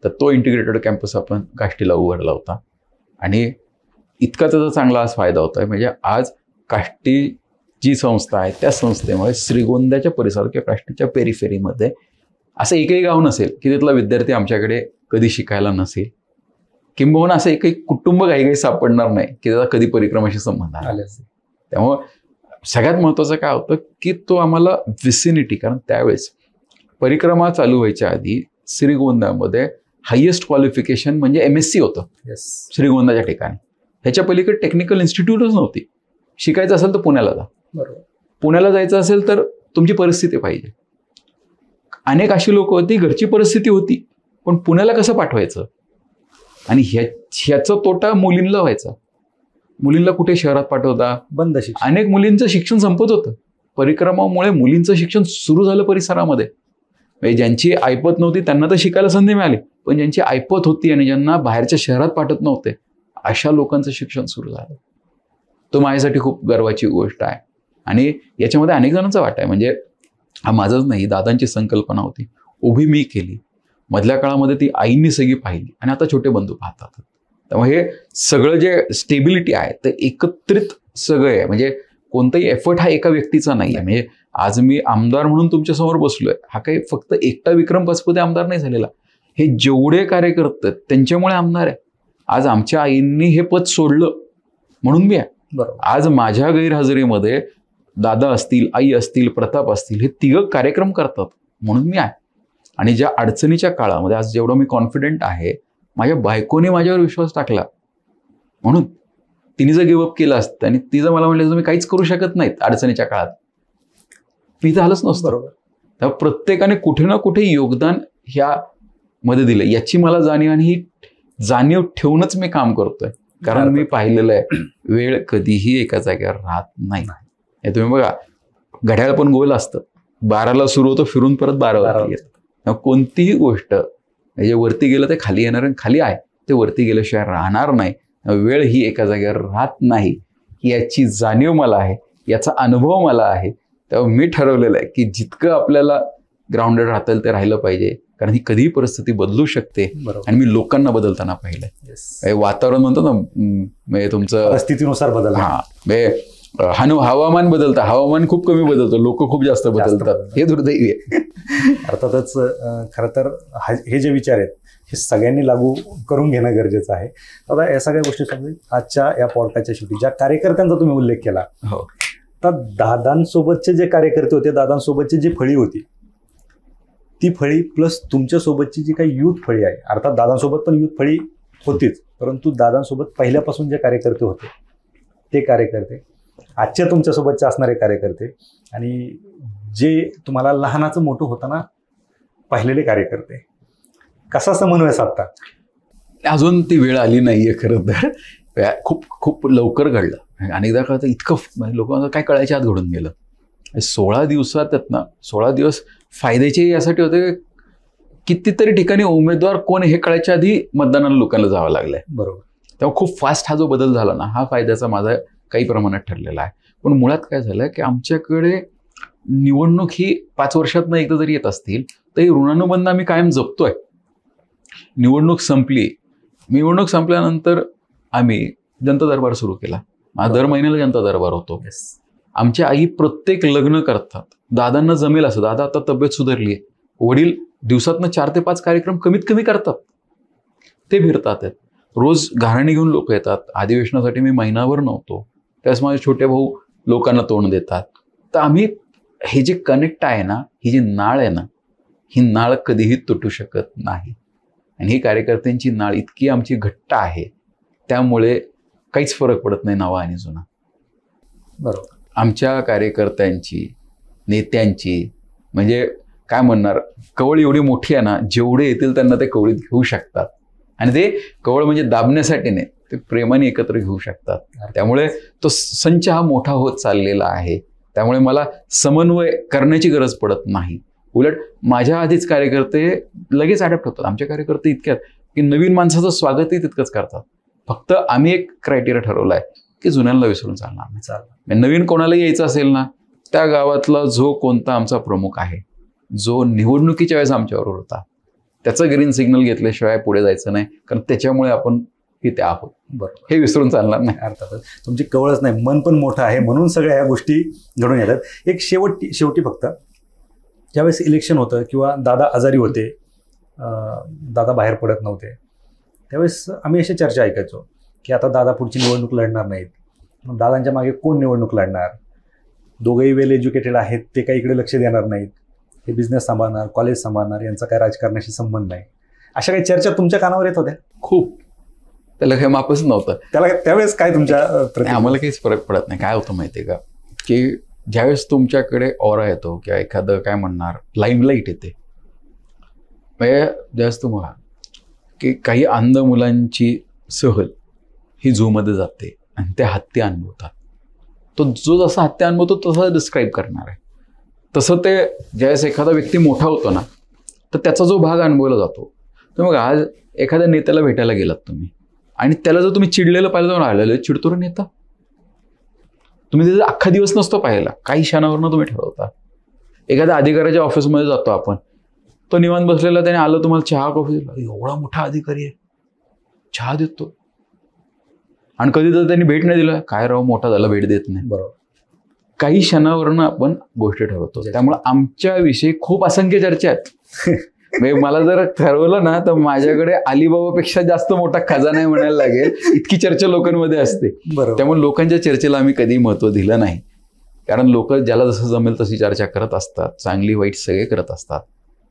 तर तो इंटिग्रेटेड कॅम्पस आपण काष्टीला उघडला होता. आणि इतका त्याचा चांगला आज फायदा होता आहे. म्हणजे आज काष्टी जी संस्था आहे त्या संस्थेमुळे श्रीगोंद्याच्या परिसरात किंवा काष्टीच्या पेरिफेरीमध्ये असं एकही गाव नसेल की तिथला विद्यार्थी आमच्याकडे कधी शिकायला नसेल, किंबहुना असं एकही कुटुंब काही सापडणार नाही की त्याचा कधी परिक्रमाशी संबंध आला असेल. त्यामुळं सगळ्यात महत्त्वाचं काय होतं की तो आम्हाला विसिनिटी, कारण त्यावेळेस परिक्रमा चालू व्हायच्या आधी श्रीगोंद्यामध्ये हायेस्ट क्वालिफिकेशन म्हणजे MSc होतं श्रीगोंद्याच्या ठिकाणी. ह्याच्या पलीकडे टेक्निकल इन्स्टिट्यूटच नव्हती. शिकायचं असेल तर पुण्याला जा. बरोबर. पुण्याला जायचं असेल तर तुमची परिस्थिती पाहिजे. अनेक अशी लोक होती, घरची परिस्थिती होती, पण पुण्याला कसं पाठवायचं? आणि ह्याचा तोटा मुलींना व्हायचा. मुलींना कुठे शहरात पाठवता? बंद शिक्षण. अनेक मुलींचं शिक्षण संपत होतं. परिक्रमामुळे मुलींचं शिक्षण सुरू झालं परिसरामध्ये. म्हणजे ज्यांची ऐपत नव्हती त्यांना तर शिकायला संधी मिळाली, पण ज्यांची ऐपत होती आणि ज्यांना बाहेरच्या शहरात पाठवत नव्हते अशा लोकांचं शिक्षण सुरू झालं. तो माझ्यासाठी खूप गर्वाची गोष्ट आहे. आणि याच्यामध्ये अनेक जणांचा वाटा आहे. म्हणजे हा माझंच नाही, दादांची संकल्पना होती, उभी मी केली. मधल्या काळामध्ये ती आईंनी सगळी पाहिली आणि आता छोटे बंधू पाहतात. त्यामुळे हे सगळं जे स्टेबिलिटी आहे ते एकत्रित सगळं आहे. म्हणजे कोणताही एफर्ट हा एका व्यक्तीचा नाही आहे. म्हणजे आज मी आमदार म्हणून तुमच्यासमोर बसलोय, हा काही फक्त एकटा विक्रम पाचपुते आमदार नाही झालेला. हे जेवढे कार्यकर्ते त्यांच्यामुळे आमदार आहे. आज आमच्या आईंनी हे पद सोडलं म्हणून मी आहे. आज माझ्या गैरहजेरीमध्ये दादा असतील, आई असतील, प्रताप असतील, हे तिघं कार्यक्रम करतात म्हणून मी आहे. आणि ज्या अडचणीच्या काळामध्ये आज जेवढं मी कॉन्फिडेंट आहे, माझ्या बायकोने माझ्यावर विश्वास टाकला म्हणून. तिने जर गिवअप केलं असतं आणि ती जर मला म्हटलं तुम्ही काहीच करू शकत नाहीत अडचणीच्या काळात, मी तर झालंच नसतं. बरोबर. तेव्हा प्रत्येकाने कुठे ना कुठे योगदान ह्या मध्ये दिलं, याची मला जाणीव. आणि ही जाणीव ठेवूनच मी काम करतोय. कारण मी पाहिलेलं आहे, वेळ कधीही एका जागेवर राहत नाही. हे तुम्ही बघा, घड्याळ पण गोल असतं. 12ला सुरू होतं, फिरून परत 12ला येतं. कोणतीही गोष्ट म्हणजे वरती गेलं ते खाली येणार, आणि खाली आहे ते वरती गेल्याशिवाय राहणार नाही. वेळ ही एका जागेवर राहत नाही, याची जाणीव मला आहे, याचा अनुभव मला आहे. तेव्हा मी ठरवलेलं आहे की जितकं आपल्याला ग्राउंडेड राहता येईल ते राहिलं पाहिजे. कारण ही कधीही परिस्थिती बदलू शकते. आणि मी लोकांना बदलताना पाहिलंय. वातावरण म्हणतो ना, म्हणजे तुमचं परिस्थितीनुसार बदल. हवामान बदलतं, हवामान खूप कमी बदलतं, लोक खूप जास्त बदलतात, हे दुर्दैवी आहे. अर्थातच खरं तर हे जे विचार आहेत हे सगळ्यांनी लागू करून घेणं गरजेचं आहे. आता या सगळ्या गोष्टी समजून आजच्या या पॉडकास्टच्या शेवटी ज्या कार्यकर्त्यांचा तुम्ही उल्लेख केला, तर दादांसोबतचे जे कार्यकर्ते होते, दादांसोबतची जी फळी होती, ती फळी प्लस तुमच्यासोबतची जी काही युथ फळी आहे, अर्थात दादांसोबत पण युथ फळी होतीच, परंतु दादांसोबत पहिल्यापासून जे कार्यकर्ते होते ते कार्यकर्ते, आजच्या तुमच्यासोबतचे असणारे कार्यकर्ते, आणि जे तुम्हाला लहानाचं मोठं होताना पाहिलेले कार्यकर्ते, कसा समन्वय साधता? अजून ती वेळ आली नाहीये. खरं तर खूप खूप लवकर घडलं. अनेकदा कळतं इतकं लोकांना काय कळायच्या आत घडून गेलं. 16 दिवसात 16 दिवस फायद्याचे यासाठी होते, कितीतरी ठिकाणी उमेदवार कोण हे कळायच्या आधी मतदानाला लोकांना जावं लागलंय. बरोबर. तेव्हा खूप फास्ट हा जो बदल झाला ना, हा फायद्याचा माझा काही प्रमाणात ठरलेला आहे. पण मुळात काय झालं की आमच्याकडे निवडणूक ही 5 वर्षातनं एकदा जरी येत असतील तर ही ऋणानुबंध आम्ही कायम जपतोय. निवडणूक संपली, निवडणूक संपल्यानंतर आम्ही जनता दरबार सुरू केला. दर महिन्याला जनता दरबार होतो. आमच्या आई प्रत्येक लग्न करतात, दादांना जमेल असं. दादा आता तब्येत सुधारली आहे, वडील दिवसातनं 4 ते 5 कार्यक्रम कमीत कमी करतात. ते फिरतात. रोज घराणे घेऊन लोक येतात. अधिवेशनासाठी मी महिनाभर नव्हतो, त्यास माझे छोटे भाऊ लोकांना तोंड देतात. तर आम्ही हे जे कनेक्ट आहे ना, ही जी नाळ आहे ना, ही नाळ कधीही तुटू शकत नाही. आणि ही कार्यकर्त्यांची नाळ इतकी आमची घट्ट आहे, त्यामुळे काहीच फरक पडत नाही नवा आणि जुना. बरोबर. आमच्या कार्यकर्त्यांची, नेत्यांची, म्हणजे काय म्हणणार, कवळ एवढी मोठी आहे ना, जेवढे येतील त्यांना ते कवळीत घेऊ शकतात. आणि ते कवळ म्हणजे दाबण्यासाठी नाही, ते प्रेमाने एकत्र घेऊ शकतात. त्यामुळे तो संच हा मोठा होत चाललेला आहे. त्यामुळे मला समन्वय करण्याची गरज पडत नाही. उलट माझ्या आधीच कार्यकर्ते लगेच अडॅप्ट होतात. आमचे कार्यकर्ते इतक्यात की नवीन माणसाचं स्वागतही तितकंच करतात. फक्त आम्ही एक क्रायटेरिया ठरवला आहे की जुन्यांना विसरून चालणार नाही. नवीन कोणाला यायचं असेल ना, त्या गावातला जो कोणता आमचा प्रमुख आहे, जो निवडणुकीच्या वेळेस आमच्याबरोबर होता, त्याचं ग्रीन सिग्नल घेतल्याशिवाय पुढे जायचं नाही. कारण त्याच्यामुळे आपण इथे आहोत. बरोबर, हे विसरून चालणार नाही. अर्थातच तुमची कवळच नाही, मन पण मोठं आहे, म्हणून सगळ्या ह्या गोष्टी घडून येतात. एक शेवटी फक्त ज्यावेळेस इलेक्शन होतं किंवा दादा आजारी होते, दादा बाहेर पडत नव्हते, त्यावेळेस आम्ही अशी चर्चा ऐकायचो की आता दादा पुढची निवडणूक लढणार नाहीत, मग दादांच्या मागे कोण निवडणूक लढणार? दोघंही वेल एज्युकेटेड आहेत, ते काही इकडे लक्ष देणार नाहीत, हे बिझनेस सांभाळणार, कॉलेज सांभाळणार, यांचा काय राजकारणाशी संबंध नाही. अशा काही चर्चा तुमच्या कानावर येत होत्या? खूप. त्याला काही मापच नव्हतं. त्यावेळेस काय तुमच्या आम्हाला काहीच फरक पडत नाही. काय होतं माहिती आहे का, की ज्यावेळेस तुमच्याकडे ऑरा येतो किंवा एखादं काय म्हणणार लाईमलाईट येते, म्हणजे ज्यावेळेस तुम्हाला की काही अंध मुलांची सहल ही झूमध्ये जाते आणि ते हत्ती अनुभवतात, तो जो जसा हत्ती अनुभवतो तसा डिस्क्राईब करणार आहे. तसं ते ज्यावेळेस एखादा व्यक्ती मोठा होतो ना, तर त्याचा जो भाग अनुभवला जातो. तर मग आज एखाद्या नेत्याला भेटायला गेलात तुम्ही आणि त्याला जर तुम्ही चिडलेलं पाहिलं तर आलेलं चिडतो रे नेता, तुम्ही त्याचा अख्खा दिवस नसतो पाहिला, काही क्षणावरनं तुम्ही ठरवता. एखाद्या अधिकाऱ्याच्या ऑफिसमध्ये जातो आपण, तो निवांत बसलेला, त्याने आलं तुम्हाला चहा कॉफी दिला, एवढा मोठा अधिकारी आहे, चहा देतो. आणि कधी तर त्यांनी भेट नाही दिलं, काय राव मोठा झाला भेट देत नाही. बरोबर, काही क्षणावरनं आपण गोष्टी ठरवतो. त्यामुळे आमच्याविषयी खूप असंख्य चर्चा आहेत. म्हणजे मला जर ठरवलं ना, तर माझ्याकडे अलिबाबापेक्षा जास्त मोठा खजाना आहे म्हणायला लागेल, इतकी चर्चा लोकांमध्ये असते. त्यामुळे लोकांच्या चर्चेला आम्ही कधी महत्त्व दिलं नाही. कारण लोक ज्याला जसं जमेल तशी चर्चा करत असतात, चांगली वाईट सगळे करत असतात.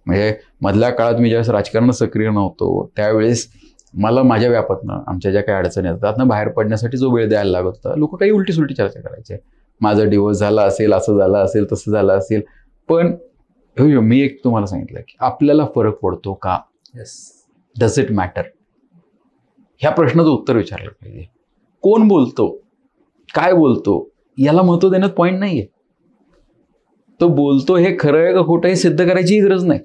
म्हणजे मधल्या काळात मी ज्यावेळेस राजकारणात सक्रिय नव्हतो, त्यावेळेस मला माझ्या व्यापातनं आमच्या ज्या काही अडचणी येतात त्यातनं बाहेर पडण्यासाठी जो वेळ द्यायला लागत होता, लोक काही उलटी सुलटी चर्चा करायचे. माझा डिवोर्स झाला असेल, असं झालं असेल, तसं झालं असेल. पण मी एक तुम्हाला सांगितलं की आपल्याला फरक पडतो का? Does it matter? ह्या प्रश्नाचं उत्तर विचारलं पाहिजे. कोण बोलतो, काय बोलतो, याला महत्त्व देण्यात पॉईंट नाही आहे. तो बोलतो हे खरं आहे का खोटं हे सिद्ध करायचीही गरज नाही.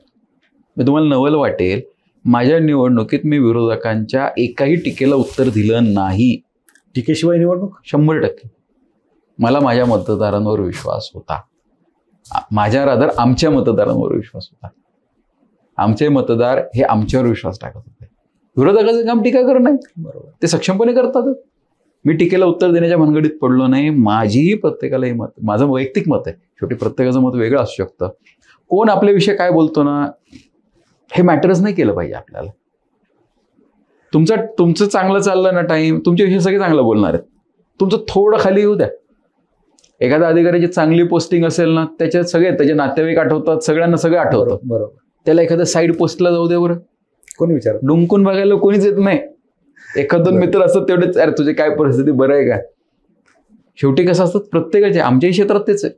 मी तुम्हाला नवल वाटेल, माझ्या निवडणुकीत मी विरोधकांच्या एकाही टीकेला उत्तर दिलं नाही. टीकेशिवाय निवडणूक? 100%. मला माझ्या मतदारांवर विश्वास होता. माझ्या रादर आमच्या मतदारांवर विश्वास होता. आमचे मतदार हे आमच्यावर विश्वास टाकत होते. विरोधकाचं काम टीका करणं नाही. बरोबर, ते सक्षमपणे करतात. मी टीकेला उत्तर देण्याच्या भानगडीत पडलो नाही. माझीही प्रत्येकाला हे मत, माझं वैयक्तिक मत आहे. शेवटी प्रत्येकाचं मत वेगळं असू शकतं. कोण आपल्याविषयी काय बोलतो ना, हे मॅटरच नाही केलं पाहिजे आपल्याला. तुमचं चांगलं चाललं ना टाईम, तुमच्याविषयी सगळे चांगलं बोलणार आहेत. तुमचं थोडं खाली येऊ द्या. एखाद्या अधिकाऱ्याची चांगली पोस्टिंग असेल ना, त्याच्यात सगळे त्याचे नातेवाईक आठवतात, सगळ्यांना सगळं आठवतं. बरोबर, त्याला एखाद्या साईड पोस्टला जाऊ द्या बरं, कोणी विचार डुंकून बघायला कोणीच येत नाही. एखाद दोन मित्र असतात तेवढेच, अरे तुझी काय परिस्थिती, बरं आहे का? शेवटी कसं असतं, प्रत्येकाचे, आमच्याही क्षेत्रात तेच आहे.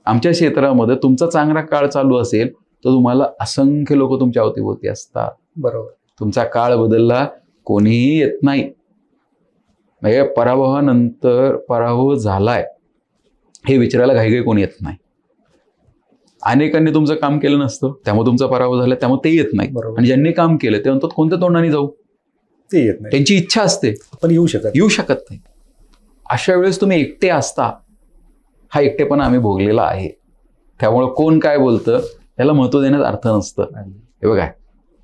आमच्या क्षेत्रामध्ये तुमचा चांगला काळ चालू असेल तर तुम्हाला असंख्य लोक तुमच्या अवतीभोवती असतात. बरोबर, तुमचा काळ बदलला कोणीही येत नाही. म्हणजे पराभवानंतर पराभव झालाय हे विचारायला घाईघाई कोणी येत नाही. अनेकांनी तुमचं काम केलं नसतं, त्यामुळे तुमचा पराभव झाला, त्यामुळे ते येत नाही. आणि ज्यांनी काम केलं ते म्हणतात कोणत्या तोंडाने जाऊ, ते येत नाही. त्यांची इच्छा असते पण येऊ शकत नाही. अशा वेळेस तुम्ही एकटे असता, हा एकटेपणा आम्ही भोगलेला आहे. त्यामुळे कोण काय बोलतं याला महत्त्व देण्यात अर्थ नसतं. हे बघा,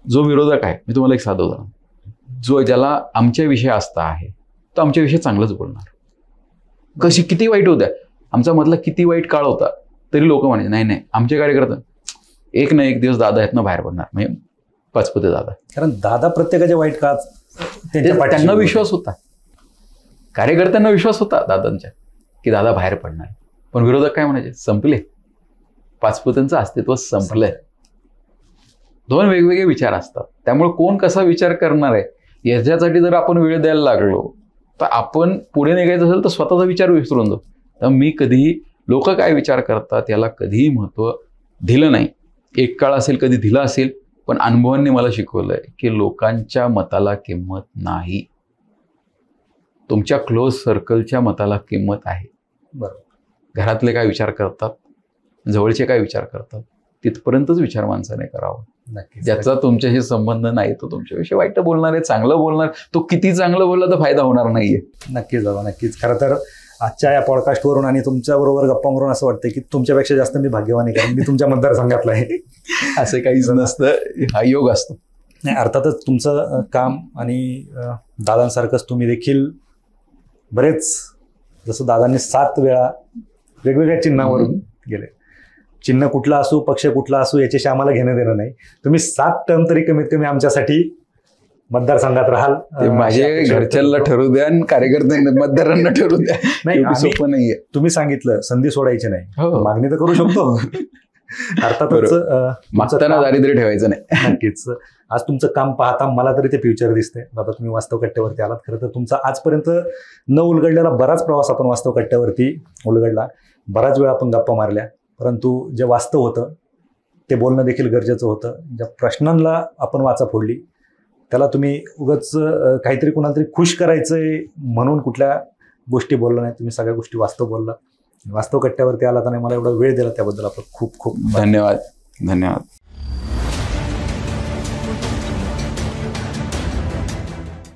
जो विरोधक आहे, मी तुम्हाला एक साधं उदाहरण, ज्याला आमच्याविषयी आस्था आहे तो आमच्याविषयी चांगलंच बोलणार. कशी किती वाईट होत्या, आमचा मधला किती वाईट काळ होता, तरी लोक म्हणायचे नाही नाही आमचे कार्यकर्ते एक ना एक दिवस दादा आहेत ना बाहेर पडणार, म्हणजे पाचपुते दादा. कारण दादा प्रत्येकाच्या वाईट काळात त्यांना विश्वास होता, कार्यकर्त्यांना विश्वास होता दादांच्या की दादा बाहेर पडणार. पण विरोधक काय म्हणायचे, संपले, पाचपुत्यांचं अस्तित्व संपलंय. दोन वेगवेगळे विचार असतात. त्यामुळे कोण कसा विचार करणार आहे याच्यासाठी जर आपण वेळ द्यायला लागलो तर आपण पुढे निघायचं असेल तर स्वतःचा विचार विसरून जाऊ. तर मी कधीही लोक काय विचार करतात याला कधीही महत्त्व दिलं नाही. एक काळ असेल कधी दिलं असेल, पण अनुभवांनी मला शिकवलंय की लोकांच्या मताला किंमत नाही, तुमच्या क्लोज सर्कलच्या मताला किंमत आहे. बरोबर. घरातले काय विचार करतात, जवळचे काय विचार करतात, तिथपर्यंतच विचार माणसाने करावा. नक्कीच. ज्याचा तुमच्याशी संबंध नाही तो तुमच्याविषयी वाईट बोलणार आहे, चांगलं बोलणार, तो किती चांगलं बोलला तर फायदा होणार नाहीये. नक्कीच दादा, नक्कीच. खरं तर आजच्या या पॉडकास्टवरून आणि तुमच्याबरोबर गप्पा मारून असं वाटतं की तुमच्यापेक्षा जास्त मी भाग्यवान आहे, कारण मी तुमच्या मतदारसंघातला आहे. असं काहीच नसतं, हा योग असतो. नाही, अर्थातच तुमचं काम आणि दादांसारखंच तुम्ही देखील बरेच, जसं दादांनी 7 वेळा वेगवेगळ्या चिन्हावरून गेले. चिन्ह कुठला असो, पक्ष कुठला असो, याच्याशी आम्हाला घेणं देणं नाही. तुम्ही 7 टर्म तरी कमीत कमी आमच्यासाठी मतदारसंघात राहाल. ते माझे घरच्यांना ठरू द्या आणि कार्यकर्त्यांना मतदारांना ठरू द्या. नाही, सोपं नाहीये. तुम्ही सांगितलं संधी सोडायची नाही, हो. मागणी तर करू शकतो. अर्थातच मागताना दारिद्र्य ठेवायचं नाही. नक्कीच. आज तुमचं काम पाहता मला तरी ते फ्युचर दिसतंय. दादा, तुम्ही वास्तव कट्ट्यावरती आलात. खरं तर तुमचा आजपर्यंत न उलगडलेला बराच प्रवास आपण वास्तव कट्ट्यावरती उलगडला. बराच वेळ आपण गप्पा मारल्या, परंतु जे वास्तव होतं ते बोलणं देखील गरजेचं होतं. ज्या प्रश्नांना आपण वाचा फोडली, त्याला तुम्ही उगाच काहीतरी कुणाला तरी खुश करायचंय म्हणून कुठल्या गोष्टी बोलला नाही. तुम्ही सगळ्या गोष्टी वास्तव बोलला. वास्तव कट्ट्यावरती आलात आणि मला एवढा वेळ दिला त्याबद्दल आपण खूप खूप धन्यवाद.